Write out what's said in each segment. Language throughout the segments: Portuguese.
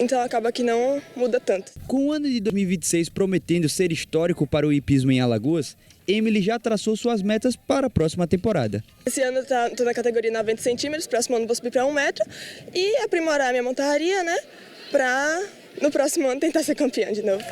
então acaba que não muda tanto. Com o ano de 2026 prometendo ser histórico para o hipismo em Alagoas, Emily já traçou suas metas para a próxima temporada. Esse ano estou na categoria 90 centímetros, próximo ano vou subir para 1 metro e aprimorar a minha montaria, né, para no próximo ano tentar ser campeã de novo.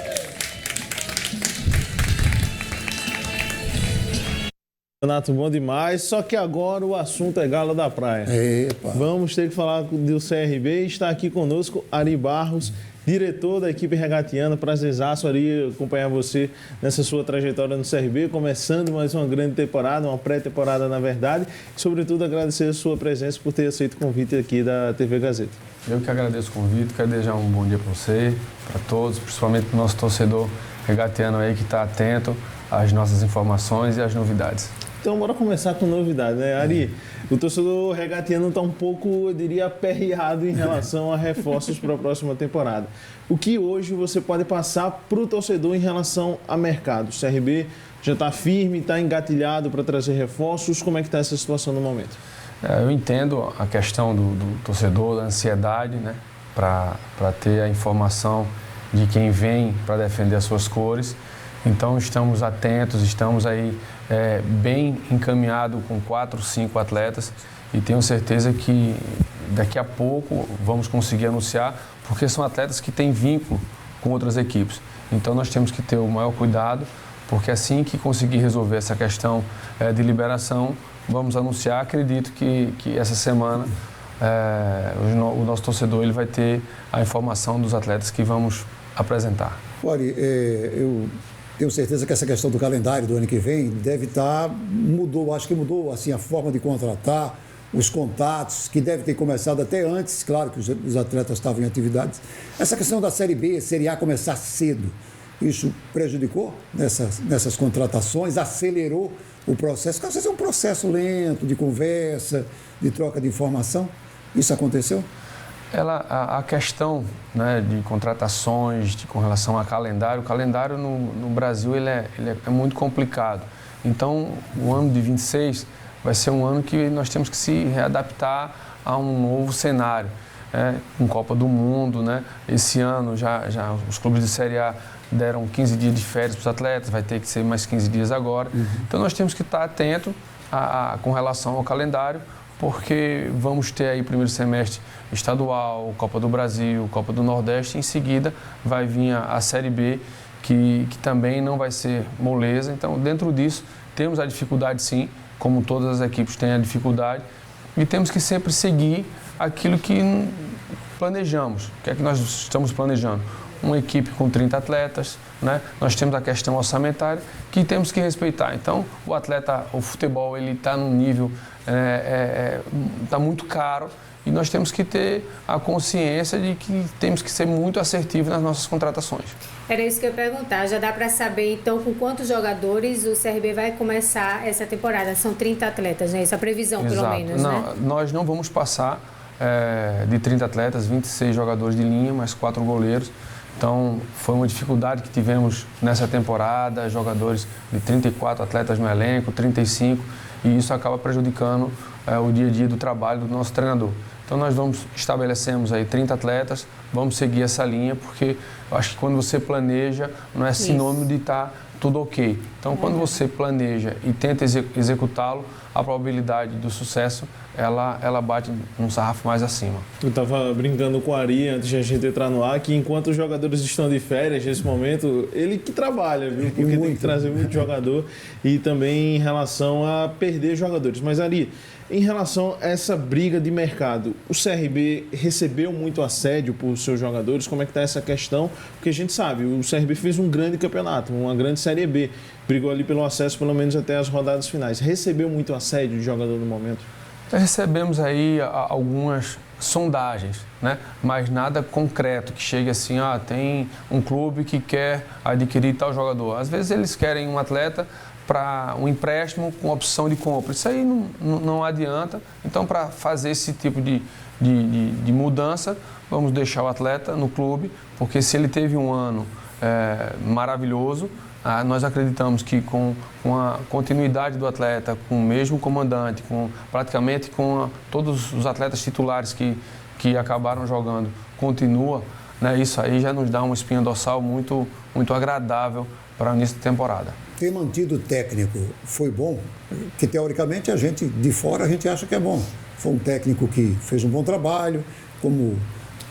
Renato, bom demais, só que agora o assunto é Galo da Praia. Epa. Vamos ter que falar do CRB. Está aqui conosco Ari Barros, diretor da equipe regatiana. Prazerzaço, Ari, acompanhar você nessa sua trajetória no CRB, começando mais uma grande temporada, uma pré-temporada na verdade. E, sobretudo, agradecer a sua presença por ter aceito o convite aqui da TV Gazeta. Eu que agradeço o convite, quero desejar um bom dia para você, para todos, principalmente para o nosso torcedor regatiano aí que está atento às nossas informações e às novidades. Então, bora começar com novidade, né? Ari, o torcedor regatiano está um pouco, eu diria, aperreado em relação a reforços para a próxima temporada. O que hoje você pode passar para o torcedor em relação a mercado? O CRB já está firme, está engatilhado para trazer reforços. Como é que está essa situação no momento? Eu entendo a questão do torcedor, da ansiedade, né? Para ter a informação de quem vem para defender as suas cores. Então, estamos atentos, estamos aí bem encaminhados com 4, 5 atletas e tenho certeza que daqui a pouco vamos conseguir anunciar, porque são atletas que têm vínculo com outras equipes. Então, nós temos que ter o maior cuidado, porque assim que conseguir resolver essa questão de liberação, vamos anunciar. Acredito que essa semana o nosso torcedor ele vai ter a informação dos atletas que vamos apresentar. Olha, eu tenho certeza que essa questão do calendário do ano que vem deve estar, acho que mudou assim, a forma de contratar, os contatos, que deve ter começado até antes, claro que os atletas estavam em atividades. Essa questão da Série B, Série A começar cedo, isso prejudicou nessas contratações, acelerou o processo, que às vezes é um processo lento, de conversa, de troca de informação. Isso aconteceu? A questão, né, de contratações com relação a calendário, o calendário no Brasil ele é muito complicado. Então, o ano de 26 vai ser um ano que nós temos que se readaptar a um novo cenário, com Copa do Mundo, né? Esse ano já os clubes de Série A deram 15 dias de férias para os atletas, vai ter que ser mais 15 dias agora. Então, nós temos que estar atentos com relação ao calendário, porque vamos ter aí primeiro semestre estadual, Copa do Brasil, Copa do Nordeste, em seguida vai vir a Série B, que também não vai ser moleza. Então, dentro disso, temos a dificuldade sim, como todas as equipes têm a dificuldade, e temos que sempre seguir aquilo que planejamos. O que é que nós estamos planejando? Uma equipe com 30 atletas, né? Nós temos a questão orçamentária que temos que respeitar. Então, o futebol, ele está num nível, está muito caro e nós temos que ter a consciência de que temos que ser muito assertivos nas nossas contratações. Era isso que eu ia perguntar. Já dá para saber, então, com quantos jogadores o CRB vai começar essa temporada? São 30 atletas, né? Isso é a previsão, Exato. Pelo menos, não, né? Nós não vamos passar de 30 atletas, 26 jogadores de linha, mais 4 goleiros. Então, foi uma dificuldade que tivemos nessa temporada, jogadores de 34 atletas no elenco, 35, e isso acaba prejudicando o dia a dia do trabalho do nosso treinador. Então, nós estabelecemos aí 30 atletas, vamos seguir essa linha, porque eu acho que quando você planeja, não é sinônimo de estar tudo ok. Então, quando você planeja e tenta executá-lo, a probabilidade do sucesso, ela bate num sarrafo mais acima. Eu estava brincando com o Ari antes de a gente entrar no ar, que enquanto os jogadores estão de férias nesse momento, ele que trabalha, viu? Porque tem que trazer muito jogador e também em relação a perder jogadores. Mas, Ari, em relação a essa briga de mercado, o CRB recebeu muito assédio por seus jogadores? Como é que está essa questão? Porque a gente sabe, o CRB fez um grande campeonato, uma grande Série B, brigou ali pelo acesso pelo menos até as rodadas finais. Recebeu muito assédio de jogador no momento? Recebemos aí algumas sondagens, né? Mas nada concreto, que chegue assim, tem um clube que quer adquirir tal jogador. Às vezes eles querem um atleta para um empréstimo com opção de compra. Isso aí não adianta. Então, para fazer esse tipo de mudança, vamos deixar o atleta no clube, porque se ele teve um ano maravilhoso, nós acreditamos que com a continuidade do atleta, com o mesmo comandante, praticamente com todos os atletas titulares que acabaram jogando, continua né, isso aí já nos dá uma espinha dorsal muito, muito agradável para o início de temporada. Ter mantido o técnico foi bom, que teoricamente a gente, de fora, a gente acha que é bom. Foi um técnico que fez um bom trabalho, como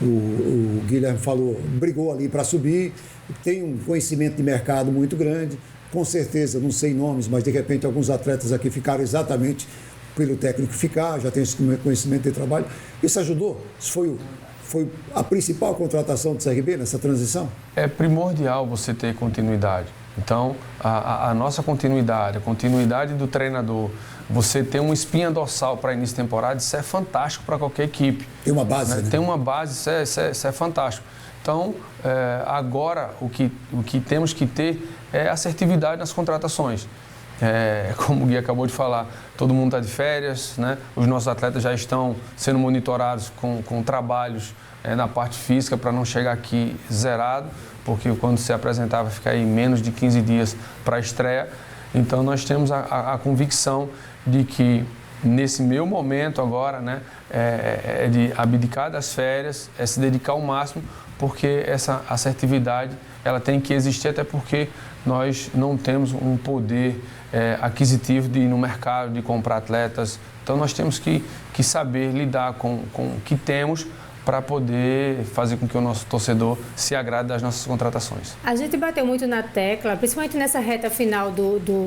o Guilherme falou, brigou ali para subir, tem um conhecimento de mercado muito grande, com certeza, não sei nomes, mas de repente alguns atletas aqui ficaram exatamente pelo técnico ficar, já tem esse conhecimento de trabalho. Isso ajudou? Isso foi a principal contratação do CRB nessa transição? É primordial você ter continuidade. Então, a nossa continuidade, a continuidade do treinador, você ter uma espinha dorsal para início de temporada, isso é fantástico para qualquer equipe. Tem uma base, né? Tem uma base, isso é fantástico. Então, agora, o que temos que ter é assertividade nas contratações. Como o Gui acabou de falar, todo mundo está de férias, né? Os nossos atletas já estão sendo monitorados com trabalhos na parte física para não chegar aqui zerado, porque quando se apresentar vai ficar aí menos de 15 dias para a estreia. Então nós temos a convicção de que nesse meu momento agora, né, é de abdicar das férias, é se dedicar ao máximo, porque essa assertividade ela tem que existir, até porque nós não temos um poder aquisitivo de ir no mercado, de comprar atletas. Então nós temos que saber lidar com o que temos para poder fazer com que o nosso torcedor se agrade das nossas contratações. A gente bateu muito na tecla, principalmente nessa reta final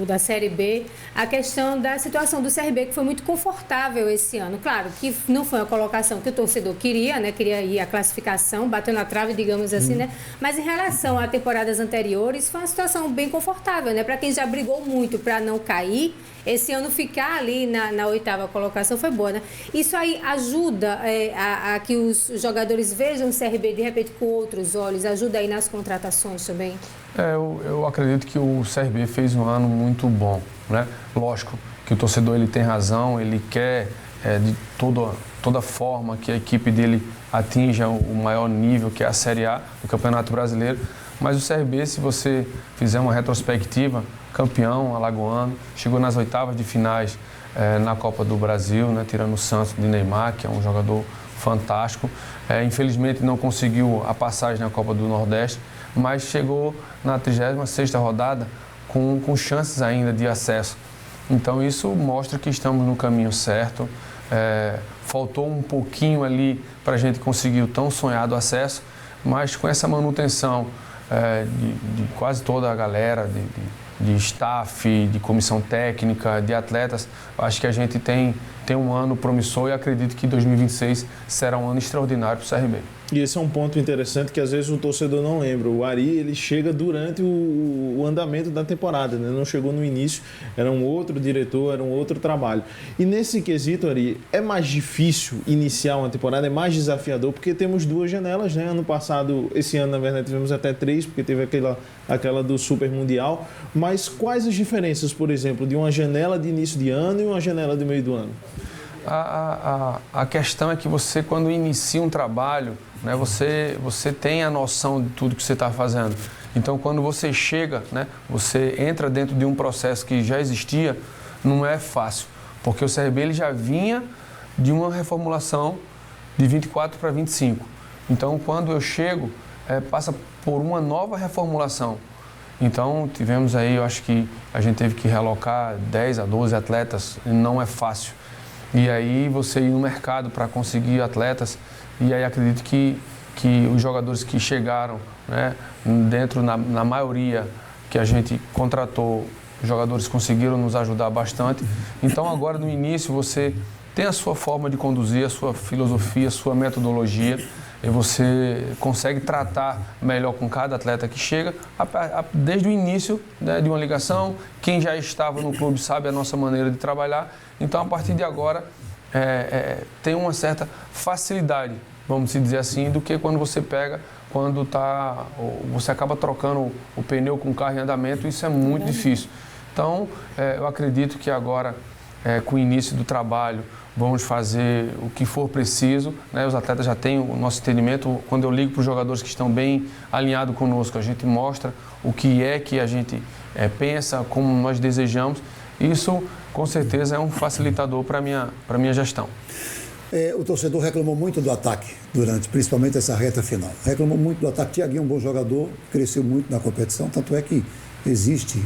da Série B, a questão da situação do CRB, que foi muito confortável esse ano. Claro que não foi uma colocação que o torcedor queria, né? Queria ir a classificação, bateu na trave, digamos assim, né? Mas em relação a temporadas anteriores, foi uma situação bem confortável, né? Para quem já brigou muito para não cair, esse ano ficar ali na 8ª colocação foi boa, né? Isso aí ajuda a que os jogadores vejam o CRB de repente com outros olhos, ajuda aí nas contratações também? Eu acredito que o CRB fez um ano muito bom, né? Lógico que o torcedor ele tem razão, ele quer de toda forma que a equipe dele atinja o maior nível, que é a Série A do Campeonato Brasileiro, mas o CRB, se você fizer uma retrospectiva, campeão alagoano, chegou nas 8ª de finais na Copa do Brasil, né, tirando o Santos de Neymar, que é um jogador fantástico. Infelizmente não conseguiu a passagem na Copa do Nordeste, mas chegou na 36ª rodada com chances ainda de acesso. Então isso mostra que estamos no caminho certo. Faltou um pouquinho ali para a gente conseguir o tão sonhado acesso, mas com essa manutenção de quase toda a galera, de staff, de comissão técnica, de atletas, acho que a gente tem um ano promissor e acredito que 2026 será um ano extraordinário para o CRB. E esse é um ponto interessante que às vezes o torcedor não lembra. O Ari, ele chega durante o andamento da temporada, né? Não chegou no início, era um outro diretor, era um outro trabalho. E nesse quesito, Ari, é mais difícil iniciar uma temporada, é mais desafiador, porque temos 2 janelas, né? Ano passado, esse ano, na verdade, tivemos até 3, porque teve aquela do Super Mundial. Mas quais as diferenças, por exemplo, de uma janela de início de ano e uma janela de meio do ano? A questão é que você, quando inicia um trabalho, né, você tem a noção de tudo que você está fazendo. Então, quando você chega, né, você entra dentro de um processo que já existia, não é fácil, porque o CRB ele já vinha de uma reformulação de 24 para 25. Então, quando eu chego, passa por uma nova reformulação. Então, tivemos aí, eu acho que a gente teve que realocar 10 a 12 atletas, não é fácil. E aí você ir no mercado para conseguir atletas, e aí acredito que os jogadores que chegaram, né, na maioria que a gente contratou, os jogadores conseguiram nos ajudar bastante. Então agora no início você tem a sua forma de conduzir, a sua filosofia, a sua metodologia, e você consegue tratar melhor com cada atleta que chega, desde o início, né, de uma ligação. Quem já estava no clube sabe a nossa maneira de trabalhar. Então, a partir de agora, tem uma certa facilidade, vamos dizer assim, do que quando você você acaba trocando o pneu com o carro em andamento, isso é muito difícil. Então, eu acredito que agora, com o início do trabalho, vamos fazer o que for preciso, né? Os atletas já têm o nosso entendimento. Quando eu ligo para os jogadores que estão bem alinhados conosco, a gente mostra o que é que a gente pensa, como nós desejamos. Isso, com certeza, é um facilitador para a minha gestão. O torcedor reclamou muito do ataque, principalmente essa reta final. Reclamou muito do ataque. Thiaguinho é um bom jogador, cresceu muito na competição, tanto é que existe,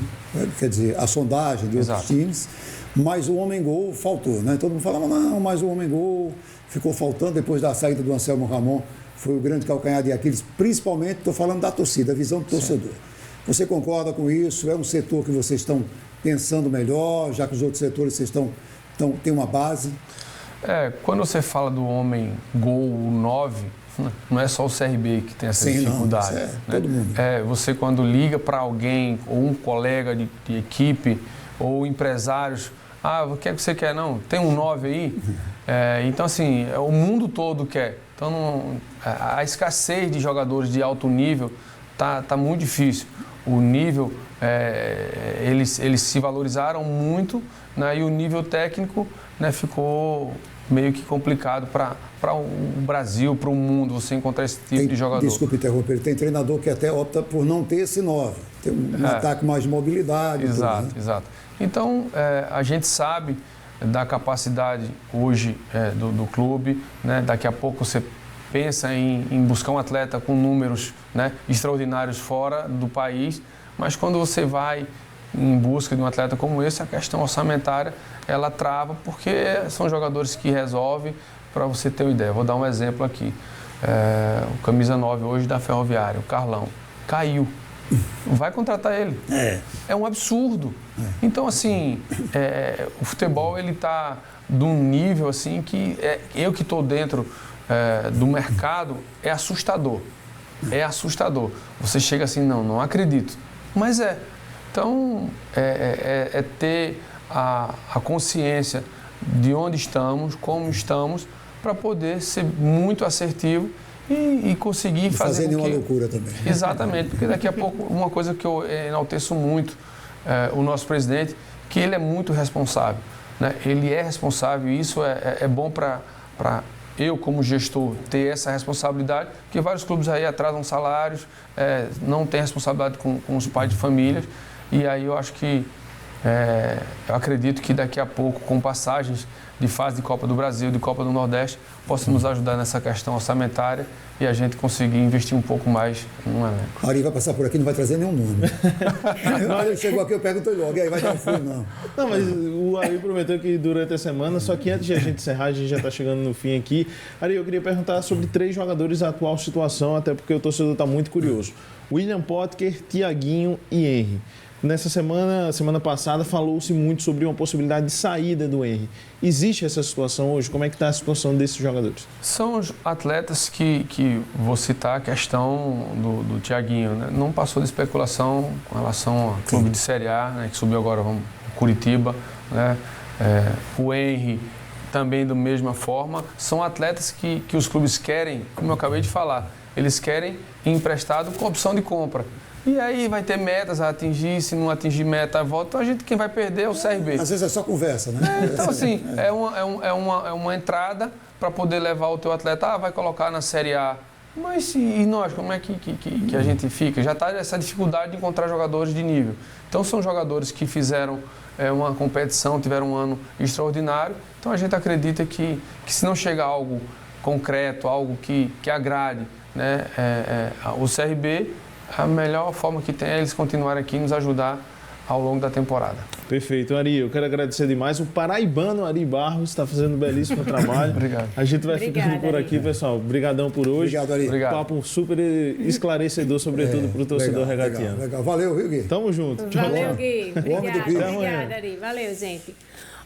quer dizer, a sondagem de outros times, mas o homem-gol faltou, né? Todo mundo falava, não, mas o homem-gol ficou faltando depois da saída do Anselmo Ramon, foi o grande calcanhar de Aquiles, principalmente, estou falando da torcida, a visão do torcedor. Você concorda com isso? É um setor que vocês estão pensando melhor, já que os outros setores vocês têm uma base? Quando você fala do homem gol 9, não é só o CRB que tem essa dificuldade. Não, todo mundo. Você quando liga para alguém, ou um colega de equipe, ou empresários, o que é que você quer? Não, tem um 9 aí? Então, assim, o mundo todo quer. Então, a escassez de jogadores de alto nível tá muito difícil. O nível, eles se valorizaram muito, né, e o nível técnico, né, ficou meio que complicado para o Brasil, para o mundo, você encontrar esse tipo de jogador. Desculpe interromper, tem treinador que até opta por não ter esse 9, ter um ataque mais de mobilidade. Exato, tudo, né? exato. Então, a gente sabe da capacidade hoje do clube, né? Daqui a pouco você pensa em buscar um atleta com números, né, extraordinários fora do país, mas quando você vai em busca de um atleta como esse, a questão orçamentária, ela trava, porque são jogadores que resolvem. Para você ter uma ideia, vou dar um exemplo aqui. O camisa 9 hoje da Ferroviária, o Carlão, caiu. Vai contratar ele. É um absurdo. Então, assim, o futebol ele está de um nível assim que eu que estou dentro do mercado, é assustador. É assustador. Você chega assim, não acredito. Mas Então, ter a consciência de onde estamos, como estamos, para poder ser muito assertivo e conseguir fazer nenhuma loucura também. Exatamente, porque daqui a pouco, uma coisa que eu enalteço muito, o nosso presidente, que ele é muito responsável, né? Ele é responsável e isso é bom para eu, como gestor, ter essa responsabilidade, porque vários clubes aí atrasam salários, não têm responsabilidade com os pais de famílias, e aí eu acho que, eu acredito que daqui a pouco, com passagens de fase de Copa do Brasil, de Copa do Nordeste, possa nos ajudar nessa questão orçamentária e a gente conseguir investir um pouco mais no elenco. Ari vai passar por aqui, não vai trazer nenhum nome. Ele chegou aqui, eu pergunto logo, e aí vai dar um furo, não. Não, mas o Ari prometeu que durante a semana, só que antes de a gente encerrar, a gente já está chegando no fim aqui. Ari, eu queria perguntar sobre 3 jogadores da atual situação, até porque o torcedor está muito curioso. William Potker, Thiaguinho e Henry. Nessa semana passada, falou-se muito sobre uma possibilidade de saída do Henry. Existe essa situação hoje? Como é que está a situação desses jogadores? São os atletas que vou citar a questão do Thiaguinho, né? Não passou de especulação com relação ao clube de Série A, né, que subiu agora, Curitiba, né? O Henry também da mesma forma. São atletas que os clubes querem, como eu acabei de falar, eles querem emprestado com opção de compra. E aí vai ter metas a atingir, se não atingir meta, volta. Então quem vai perder é o CRB. Às vezes é só conversa, né? Então assim, é uma entrada para poder levar o teu atleta, vai colocar na Série A. Mas e nós, como é que a gente fica? Já está essa dificuldade de encontrar jogadores de nível. Então são jogadores que fizeram uma competição, tiveram um ano extraordinário. Então a gente acredita que se não chegar algo concreto, algo que agrade, né, o CRB, a melhor forma que tem é eles continuarem aqui e nos ajudar ao longo da temporada. Perfeito, Ari. Eu quero agradecer demais. O paraibano Ari Barros está fazendo um belíssimo trabalho. Obrigado. A gente vai ficando por aqui, pessoal. Obrigadão por hoje. Obrigado, Ari. Obrigado. Papo super esclarecedor, sobretudo para o torcedor regatiano. Legal. Valeu, viu, Gui? Tamo junto. Valeu, Gui. Obrigada. Obrigada, Ari. Valeu, gente.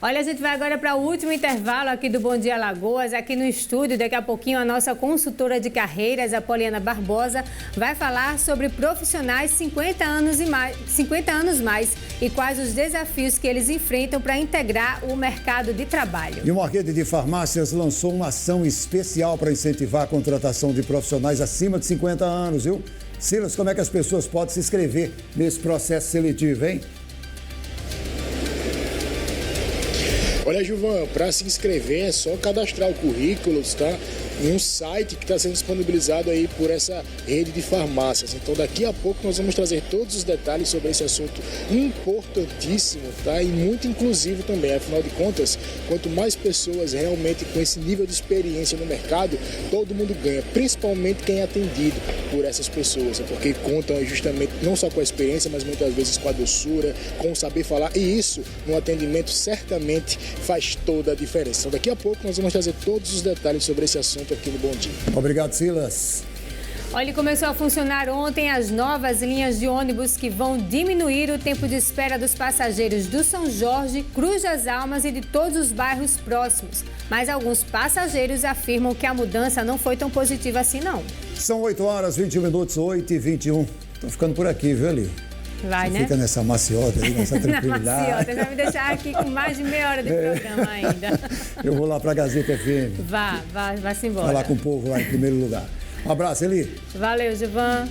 Olha, a gente vai agora para o último intervalo aqui do Bom Dia Alagoas, aqui no estúdio. Daqui a pouquinho a nossa consultora de carreiras, a Poliana Barbosa, vai falar sobre profissionais 50 anos mais e quais os desafios que eles enfrentam para integrar o mercado de trabalho. E uma rede de farmácias lançou uma ação especial para incentivar a contratação de profissionais acima de 50 anos, viu? Silas, como é que as pessoas podem se inscrever nesse processo seletivo, hein? Olha, Gilvan, para se inscrever é só cadastrar o currículo, tá? em um site que está sendo disponibilizado aí por essa rede de farmácias. Então daqui a pouco nós vamos trazer todos os detalhes sobre esse assunto importantíssimo, tá? E muito inclusivo também. Afinal de contas, quanto mais pessoas realmente com esse nível de experiência no mercado, todo mundo ganha, principalmente quem é atendido por essas pessoas, porque contam justamente não só com a experiência, mas muitas vezes com a doçura, com o saber falar, e isso no atendimento certamente faz toda a diferença. Então daqui a pouco nós vamos trazer todos os detalhes sobre esse assunto aqui no Bom Dia. Obrigado, Silas. Olha, começou a funcionar ontem as novas linhas de ônibus que vão diminuir o tempo de espera dos passageiros do São Jorge, Cruz das Almas e de todos os bairros próximos. Mas alguns passageiros afirmam que a mudança não foi tão positiva assim, não. São 8h21, 8h21. Tô ficando por aqui, viu, Eli? Vai, Você né? Fica nessa maciota aí, nessa tranquilidade. Na maciota, vai me deixar aqui com mais de meia hora de programa ainda. Eu vou lá pra Gazeta FM. Vá-se embora. Falar com o povo lá em primeiro lugar. Um abraço, Eli. Valeu, Gilvan.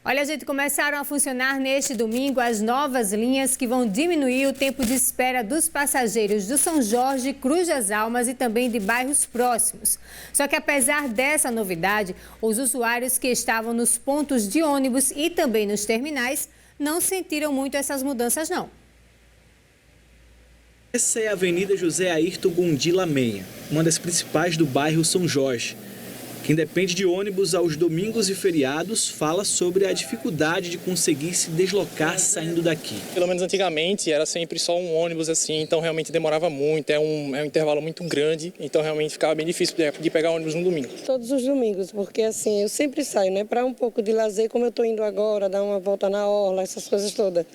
Olha, gente, começaram a funcionar neste domingo as novas linhas que vão diminuir o tempo de espera dos passageiros do São Jorge, Cruz das Almas e também de bairros próximos. Só que apesar dessa novidade, os usuários que estavam nos pontos de ônibus e também nos terminais não sentiram muito essas mudanças, não. Essa é a Avenida José Ayrton Gondila Menha, uma das principais do bairro São Jorge. Quem depende de ônibus aos domingos e feriados fala sobre a dificuldade de conseguir se deslocar saindo daqui. Pelo menos antigamente era sempre só um ônibus assim, então realmente demorava muito, é um intervalo muito grande, então realmente ficava bem difícil de pegar ônibus no domingo. Todos os domingos, porque assim, eu sempre saio, né, para um pouco de lazer, como eu estou indo agora, dar uma volta na orla, essas coisas todas.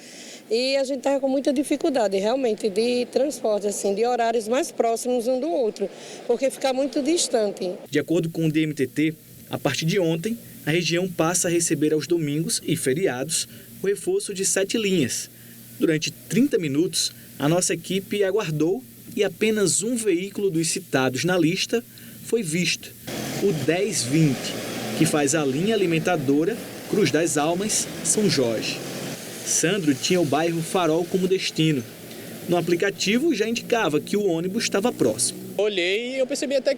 E a gente estava com muita dificuldade, realmente, de transporte, assim, de horários mais próximos um do outro, porque fica muito distante. De acordo com o DMTT, a partir de ontem, a região passa a receber aos domingos e feriados o reforço de 7 linhas. Durante 30 minutos, a nossa equipe aguardou e apenas um veículo dos citados na lista foi visto, o 1020, que faz a linha alimentadora Cruz das Almas, São Jorge. Sandro tinha o bairro Farol como destino. No aplicativo já indicava que o ônibus estava próximo. Olhei e eu percebi até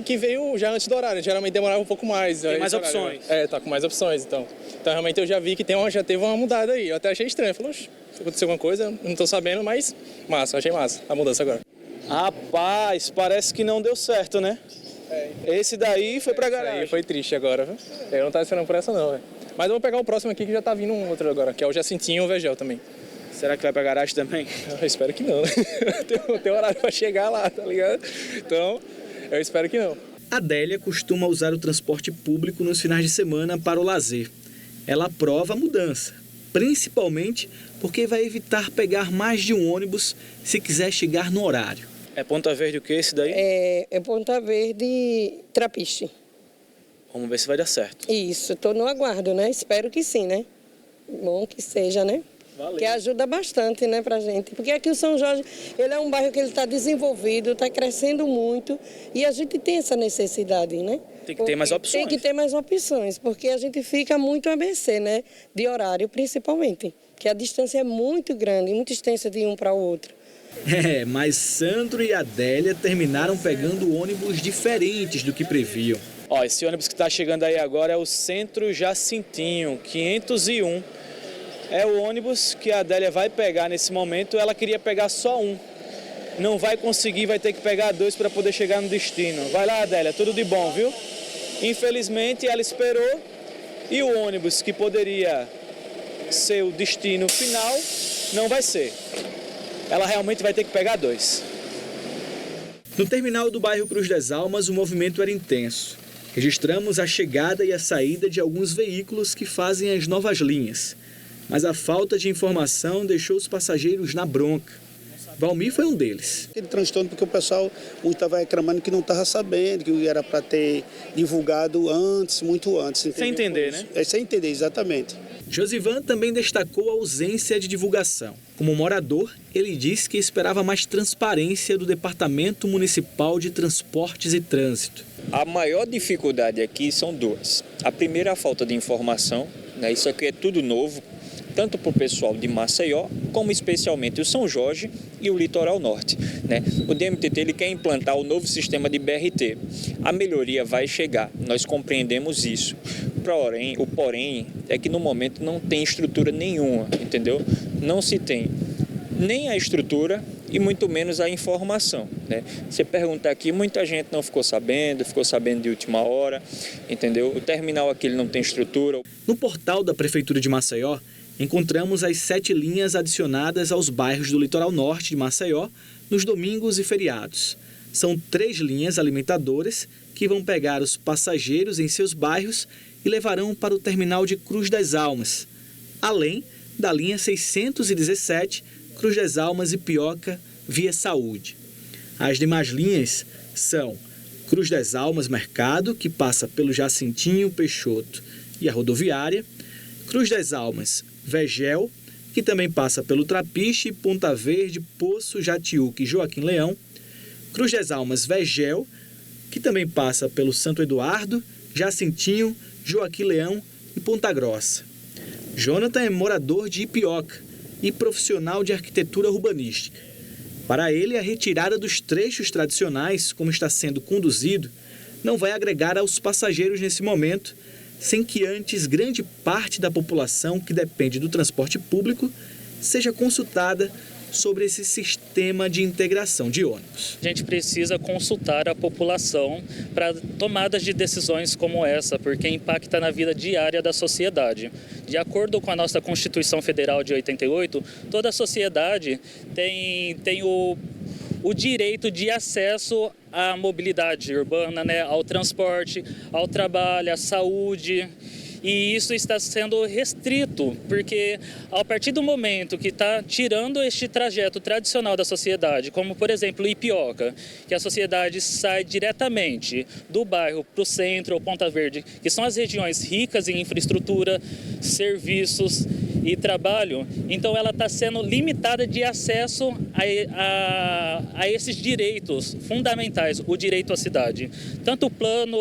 que veio já antes do horário, geralmente demorava um pouco mais. Tem mais opções. Tá com mais opções, então. Então realmente eu já vi que já teve uma mudada aí, eu até achei estranho. Falei, aconteceu alguma coisa, não tô sabendo, mas massa, achei massa a mudança agora. Rapaz, parece que não deu certo, né? Esse daí foi pra garagem. Aí foi triste agora, viu? Eu não tava esperando por essa não, velho. Mas eu vou pegar o próximo aqui que já tá vindo um outro agora, que é o Jacintinho e o Vegel também. Será que vai pra garagem também? Eu espero que não, né? Tem horário pra chegar lá, tá ligado? Então, eu espero que não. Adélia costuma usar o transporte público nos finais de semana para o lazer. Ela aprova a mudança, principalmente porque vai evitar pegar mais de um ônibus se quiser chegar no horário. É Ponta Verde o que esse daí? É Ponta Verde Trapiche. Vamos ver se vai dar certo. Isso, estou no aguardo, né? Espero que sim, né? Bom que seja, né? Valeu. Que ajuda bastante, né, pra gente. Porque aqui o São Jorge, ele é um bairro que ele está desenvolvido, está crescendo muito e a gente tem essa necessidade, né? Tem que ter mais opções. Tem que ter mais opções, porque a gente fica muito a mercê, né? De horário, principalmente. Que a distância é muito grande, muito extensa de um para o outro. Mas Sandro e Adélia terminaram pegando ônibus diferentes do que previam. Ó, esse ônibus que está chegando aí agora é o Centro Jacintinho, 501. É o ônibus que a Adélia vai pegar nesse momento. Ela queria pegar só um. Não vai conseguir, vai ter que pegar 2 para poder chegar no destino. Vai lá, Adélia, tudo de bom, viu? Infelizmente, ela esperou e o ônibus que poderia ser o destino final não vai ser. Ela realmente vai ter que pegar 2. No terminal do bairro Cruz das Almas, o movimento era intenso. Registramos a chegada e a saída de alguns veículos que fazem as novas linhas. Mas a falta de informação deixou os passageiros na bronca. Valmir foi um deles. Aquele transtorno porque o pessoal estava reclamando que não estava sabendo, que era para ter divulgado antes, muito antes. Entendeu? Sem entender, né? Sem entender, exatamente. Josivan também destacou a ausência de divulgação. Como morador, ele disse que esperava mais transparência do Departamento Municipal de Transportes e Trânsito. A maior dificuldade aqui são 2. A primeira é a falta de informação, né? Isso aqui é tudo novo. tanto para o pessoal de Maceió, como especialmente o São Jorge e o Litoral Norte, né? O DMTT ele quer implantar o novo sistema de BRT. A melhoria vai chegar, nós compreendemos isso. O porém é que no momento não tem estrutura nenhuma, entendeu? Não se tem nem a estrutura e muito menos a informação, né? Você pergunta aqui, muita gente não ficou sabendo de última hora, entendeu? O terminal aqui ele não tem estrutura. No portal da Prefeitura de Maceió, encontramos as 7 linhas adicionadas aos bairros do litoral norte de Maceió nos domingos e feriados. São 3 linhas alimentadoras que vão pegar os passageiros em seus bairros e levarão para o terminal de Cruz das Almas, além da linha 617, Cruz das Almas e Pioca, via Saúde. As demais linhas são Cruz das Almas Mercado, que passa pelo Jacintinho, Peixoto e a rodoviária, Cruz das Almas Vegel, que também passa pelo Trapiche, Ponta Verde, Poço, Jatiuca e Joaquim Leão, Cruz das Almas Vegel, que também passa pelo Santo Eduardo, Jacintinho, Joaquim Leão e Ponta Grossa. Jonathan é morador de Ipioca e profissional de arquitetura urbanística. Para ele, a retirada dos trechos tradicionais, como está sendo conduzido, não vai agregar aos passageiros nesse momento, sem que antes grande parte da população que depende do transporte público seja consultada sobre esse sistema de integração de ônibus. A gente precisa consultar a população para tomadas de decisões como essa, porque impacta na vida diária da sociedade. De acordo com a nossa Constituição Federal de 88, toda a sociedade tem o direito de acesso à mobilidade urbana, né, ao transporte, ao trabalho, à saúde. E isso está sendo restrito, porque a partir do momento que está tirando este trajeto tradicional da sociedade, como por exemplo Ipioca, que a sociedade sai diretamente do bairro para o centro ou Ponta Verde, que são as regiões ricas em infraestrutura, serviços e trabalho, então ela está sendo limitada de acesso a esses direitos fundamentais, o direito à cidade. Tanto o plano,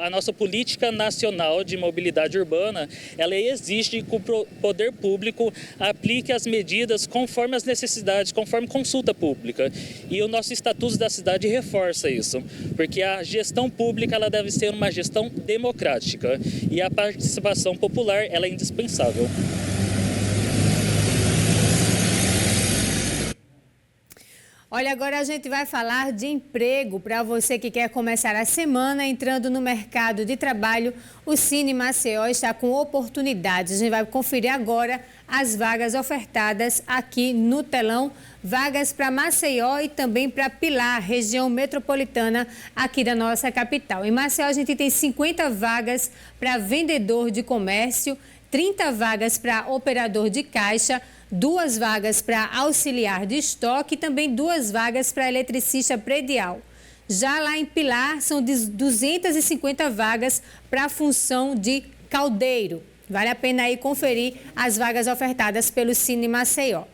a nossa política nacional de mobilidade urbana, ela exige que o poder público aplique as medidas conforme as necessidades, conforme consulta pública. E o nosso Estatuto da Cidade reforça isso, porque a gestão pública ela deve ser uma gestão democrática e a participação popular ela é indispensável. Olha, agora a gente vai falar de emprego. Para você que quer começar a semana entrando no mercado de trabalho, o Cine Maceió está com oportunidades. A gente vai conferir agora as vagas ofertadas aqui no telão. Vagas para Maceió e também para Pilar, região metropolitana aqui da nossa capital. Em Maceió a gente tem 50 vagas para vendedor de comércio, 30 vagas para operador de caixa, 2 vagas para auxiliar de estoque e também 2 vagas para eletricista predial. Já lá em Pilar, são 250 vagas para a função de caldeiro. Vale a pena aí conferir as vagas ofertadas pelo Cine Maceió.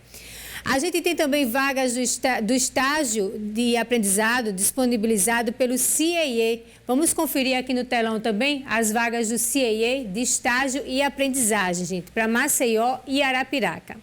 A gente tem também vagas do estágio de aprendizado disponibilizado pelo CIEE. Vamos conferir aqui no telão também as vagas do CIEE de estágio e aprendizagem, gente, para Maceió e Arapiraca.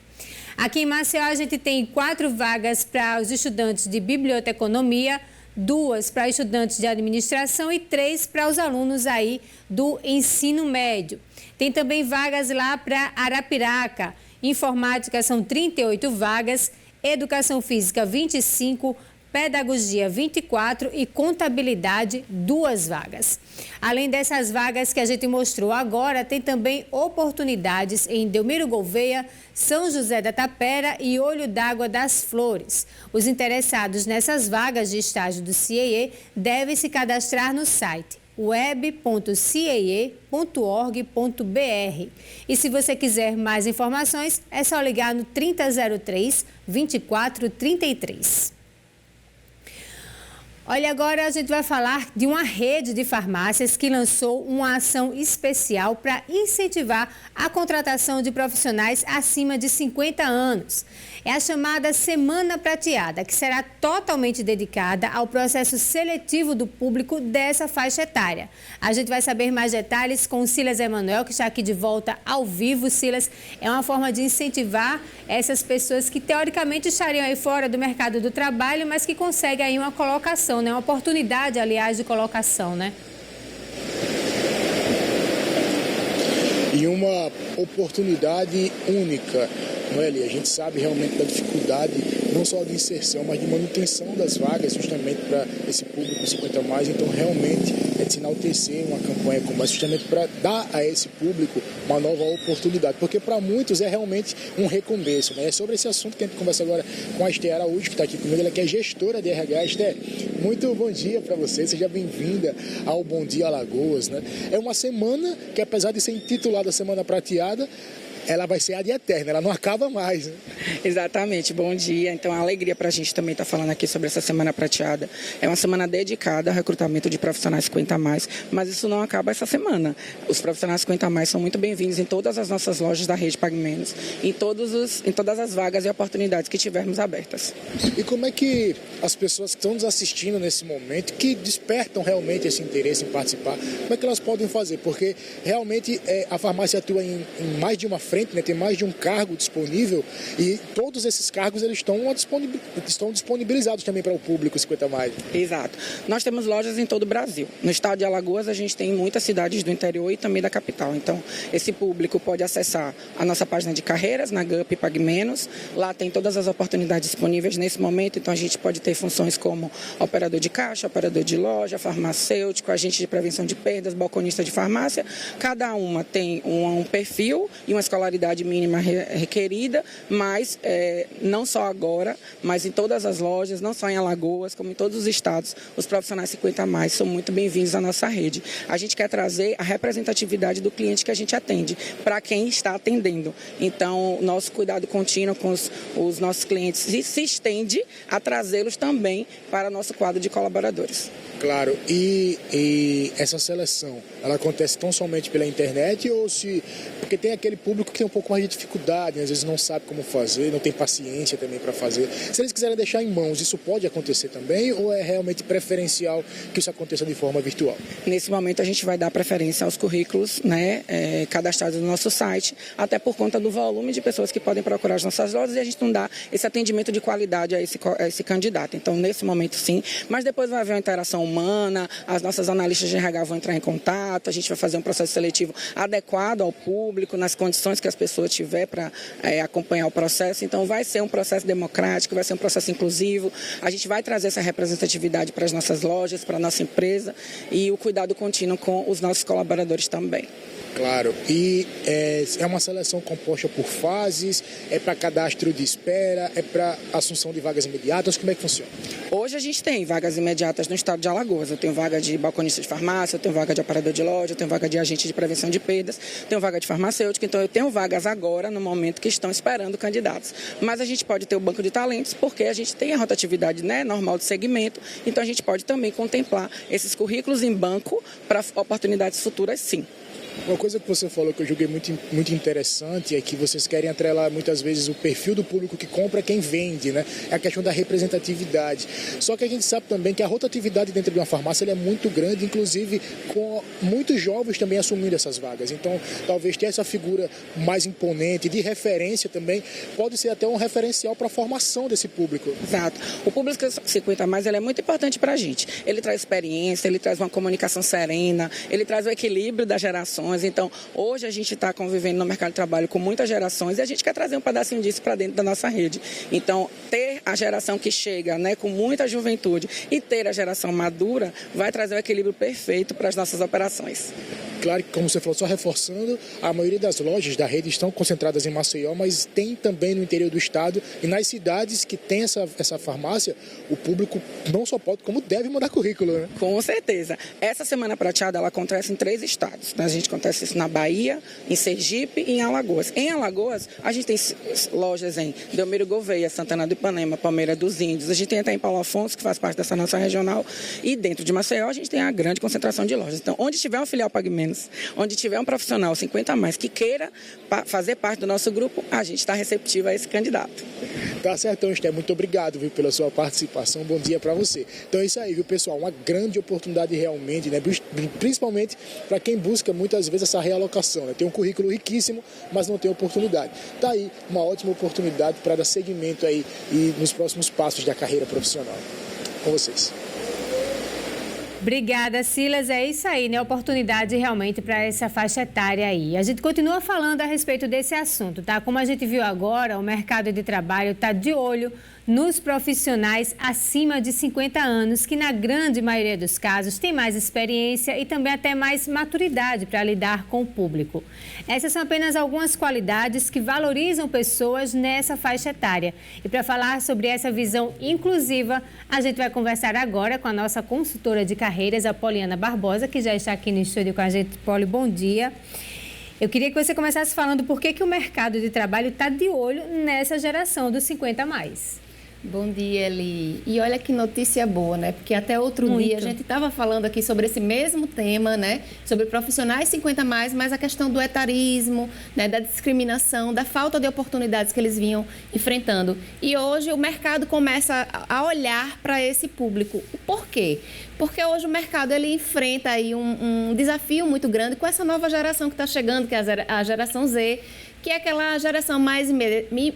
Aqui em Maceió a gente tem 4 vagas para os estudantes de biblioteconomia, 2 para estudantes de administração e 3 para os alunos aí do ensino médio. Tem também vagas lá para Arapiraca. Informática são 38 vagas, educação física 25, pedagogia 24 e contabilidade 2 vagas. Além dessas vagas que a gente mostrou agora, tem também oportunidades em Delmiro Gouveia, São José da Tapera e Olho d'Água das Flores. Os interessados nessas vagas de estágio do CIEE devem se cadastrar no site web.ciee.org.br. E se você quiser mais informações, é só ligar no 3003 2433. Olha, agora a gente vai falar de uma rede de farmácias que lançou uma ação especial para incentivar a contratação de profissionais acima de 50 anos. É a chamada Semana Prateada, que será totalmente dedicada ao processo seletivo do público dessa faixa etária. A gente vai saber mais detalhes com o Silas Emanuel, que está aqui de volta ao vivo. Silas, é uma forma de incentivar essas pessoas que teoricamente estariam aí fora do mercado do trabalho, mas que conseguem aí uma colocação, né? Uma oportunidade, aliás, de colocação, né? E uma oportunidade única. Noeli, a gente sabe realmente da dificuldade, não só de inserção, mas de manutenção das vagas, justamente para esse público 50 mais. Então, realmente, é de se enaltecer uma campanha como essa, justamente para dar a esse público uma nova oportunidade. Porque, para muitos, é realmente um recomeço, né? É sobre esse assunto que a gente conversa agora com a Esther Araújo, que está aqui comigo. Ela que é gestora de RH. Esther, muito bom dia para você. Seja bem-vinda ao Bom Dia Alagoas, né? É uma semana que, apesar de ser intitulada Semana Prateada, ela vai ser a de eterna, ela não acaba mais, né? Exatamente, bom dia. Então, é uma alegria para a gente também estar falando aqui sobre essa Semana Prateada. É uma semana dedicada ao recrutamento de profissionais 50 mais, mas isso não acaba essa semana. Os profissionais 50 mais são muito bem-vindos em todas as nossas lojas da rede Pague Menos, em todas as vagas e oportunidades que tivermos abertas. E como é que as pessoas que estão nos assistindo nesse momento, que despertam realmente esse interesse em participar, como é que elas podem fazer? Porque realmente a farmácia atua em mais de uma frente, né? Tem mais de um cargo disponível e todos esses cargos eles estão disponibilizados também para o público 50 mais. Exato. Nós temos lojas em todo o Brasil. No estado de Alagoas a gente tem muitas cidades do interior e também da capital. Então esse público pode acessar a nossa página de carreiras na GUP Pague Menos. Lá tem todas as oportunidades disponíveis nesse momento. Então a gente pode ter funções como operador de caixa, operador de loja, farmacêutico, agente de prevenção de perdas, balconista de farmácia. Cada uma tem um perfil e uma escolaridade mínima requerida, mas não só agora, mas em todas as lojas, não só em Alagoas, como em todos os estados, os profissionais 50 mais são muito bem-vindos à nossa rede. A gente quer trazer a representatividade do cliente que a gente atende, para quem está atendendo. Então, nosso cuidado contínuo com os nossos clientes se estende a trazê-los também para nosso quadro de colaboradores. Claro, e essa seleção, ela acontece tão somente pela internet ou se... Porque tem aquele público que tem um pouco mais de dificuldade, né? Às vezes não sabe como fazer, não tem paciência também para fazer. Se eles quiserem deixar em mãos, isso pode acontecer também ou é realmente preferencial que isso aconteça de forma virtual? Nesse momento a gente vai dar preferência aos currículos, né, cadastrados no nosso site, até por conta do volume de pessoas que podem procurar as nossas lojas e a gente não dá esse atendimento de qualidade a esse candidato. Então, nesse momento sim, mas depois vai haver uma interação humana, as nossas analistas de RH vão entrar em contato, a gente vai fazer um processo seletivo adequado ao público, nas condições que as pessoas tiver para acompanhar o processo. Então, vai ser um processo democrático, vai ser um processo inclusivo. A gente vai trazer essa representatividade para as nossas lojas, para a nossa empresa e o cuidado contínuo com os nossos colaboradores também. Claro, e é uma seleção composta por fases, é para cadastro de espera, é para assunção de vagas imediatas, como é que funciona? Hoje a gente tem vagas imediatas no estado de Alagoas, eu tenho vaga de balconista de farmácia, eu tenho vaga de operador de loja, eu tenho vaga de agente de prevenção de perdas, tenho vaga de farmacêutico, então eu tenho vagas agora no momento que estão esperando candidatos. Mas a gente pode ter o banco de talentos porque a gente tem a rotatividade, né, normal de segmento, então a gente pode também contemplar esses currículos em banco para oportunidades futuras, sim. Uma coisa que você falou que eu julguei muito interessante é que vocês querem atrelar muitas vezes o perfil do público que compra quem vende, né? É a questão da representatividade. Só que a gente sabe também que a rotatividade dentro de uma farmácia ela é muito grande, inclusive com muitos jovens também assumindo essas vagas. Então, talvez ter essa figura mais imponente, de referência também, pode ser até um referencial para a formação desse público. Exato. O público 50 mais ele é muito importante para a gente. Ele traz experiência, ele traz uma comunicação serena, ele traz o equilíbrio das gerações. Então, hoje a gente está convivendo no mercado de trabalho com muitas gerações e a gente quer trazer um pedacinho disso para dentro da nossa rede. Então, ter a geração que chega, né, com muita juventude e ter a geração madura vai trazer o equilíbrio perfeito para as nossas operações. Claro que, como você falou, só reforçando, a maioria das lojas da rede estão concentradas em Maceió, mas tem também no interior do estado e nas cidades que tem essa farmácia, o público não só pode, como deve mandar currículo, né? Com certeza. Essa Semana Prateada, ela acontece em 3 estados. A gente acontece isso na Bahia, em Sergipe e em Alagoas. Em Alagoas, a gente tem lojas em Delmiro Gouveia, Santana do Ipanema, Palmeira dos Índios. A gente tem até em Paulo Afonso, que faz parte dessa nossa regional. E dentro de Maceió, a gente tem a grande concentração de lojas. Então, onde tiver uma filial Pague Menos, onde tiver um profissional 50 a mais que queira fazer parte do nosso grupo, a gente está receptivo a esse candidato. Tá certo, então, Esther, muito obrigado, viu, pela sua participação. Bom dia para você. Então é isso aí, viu, pessoal? Uma grande oportunidade realmente, né? Principalmente para quem busca muitas vezes essa realocação, né? Tem um currículo riquíssimo, mas não tem oportunidade. Tá aí uma ótima oportunidade para dar seguimento aí e nos próximos passos da carreira profissional. Com vocês. Obrigada, Silas. É isso aí, né? Oportunidade realmente para essa faixa etária aí. A gente continua falando a respeito desse assunto, tá? Como a gente viu agora, o mercado de trabalho está de olho nos profissionais acima de 50 anos, que na grande maioria dos casos têm mais experiência e também até mais maturidade para lidar com o público. Essas são apenas algumas qualidades que valorizam pessoas nessa faixa etária. E para falar sobre essa visão inclusiva, a gente vai conversar agora com a nossa consultora de carreiras, a Poliana Barbosa, que já está aqui no estúdio com a gente. Poli, bom dia. Eu queria que você começasse falando por que o mercado de trabalho está de olho nessa geração dos 50 a mais. Bom dia, Eli. E olha que notícia boa, né? Porque até outro dia a gente estava falando aqui sobre esse mesmo tema, né? Sobre profissionais 50 a mais, mas a questão do etarismo, né? Da discriminação, da falta de oportunidades que eles vinham enfrentando. E hoje o mercado começa a olhar para esse público. Por quê? Porque hoje o mercado ele enfrenta aí um desafio muito grande com essa nova geração que está chegando, que é a geração Z, que é aquela geração mais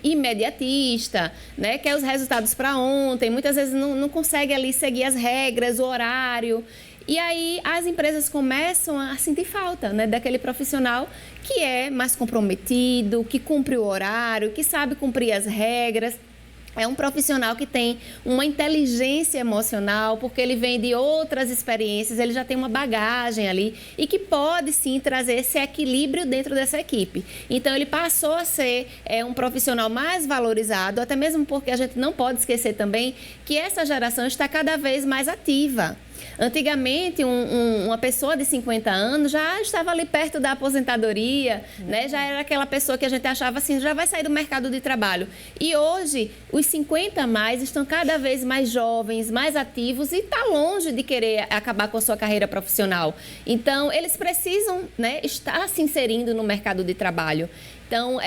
imediatista, né? Quer os resultados para ontem, muitas vezes não consegue ali seguir as regras, o horário. E aí as empresas começam a sentir falta, né, daquele profissional que é mais comprometido, que cumpre o horário, que sabe cumprir as regras. É um profissional que tem uma inteligência emocional, porque ele vem de outras experiências, ele já tem uma bagagem ali e que pode, sim, trazer esse equilíbrio dentro dessa equipe. Então, ele passou a ser um profissional mais valorizado, até mesmo porque a gente não pode esquecer também que essa geração está cada vez mais ativa. Antigamente, uma pessoa de 50 anos já estava ali perto da aposentadoria, né? Já era aquela pessoa que a gente achava assim, já vai sair do mercado de trabalho. E hoje, os 50 a mais estão cada vez mais jovens, mais ativos e está longe de querer acabar com a sua carreira profissional. Então, eles precisam, né, estar se inserindo no mercado de trabalho. Então,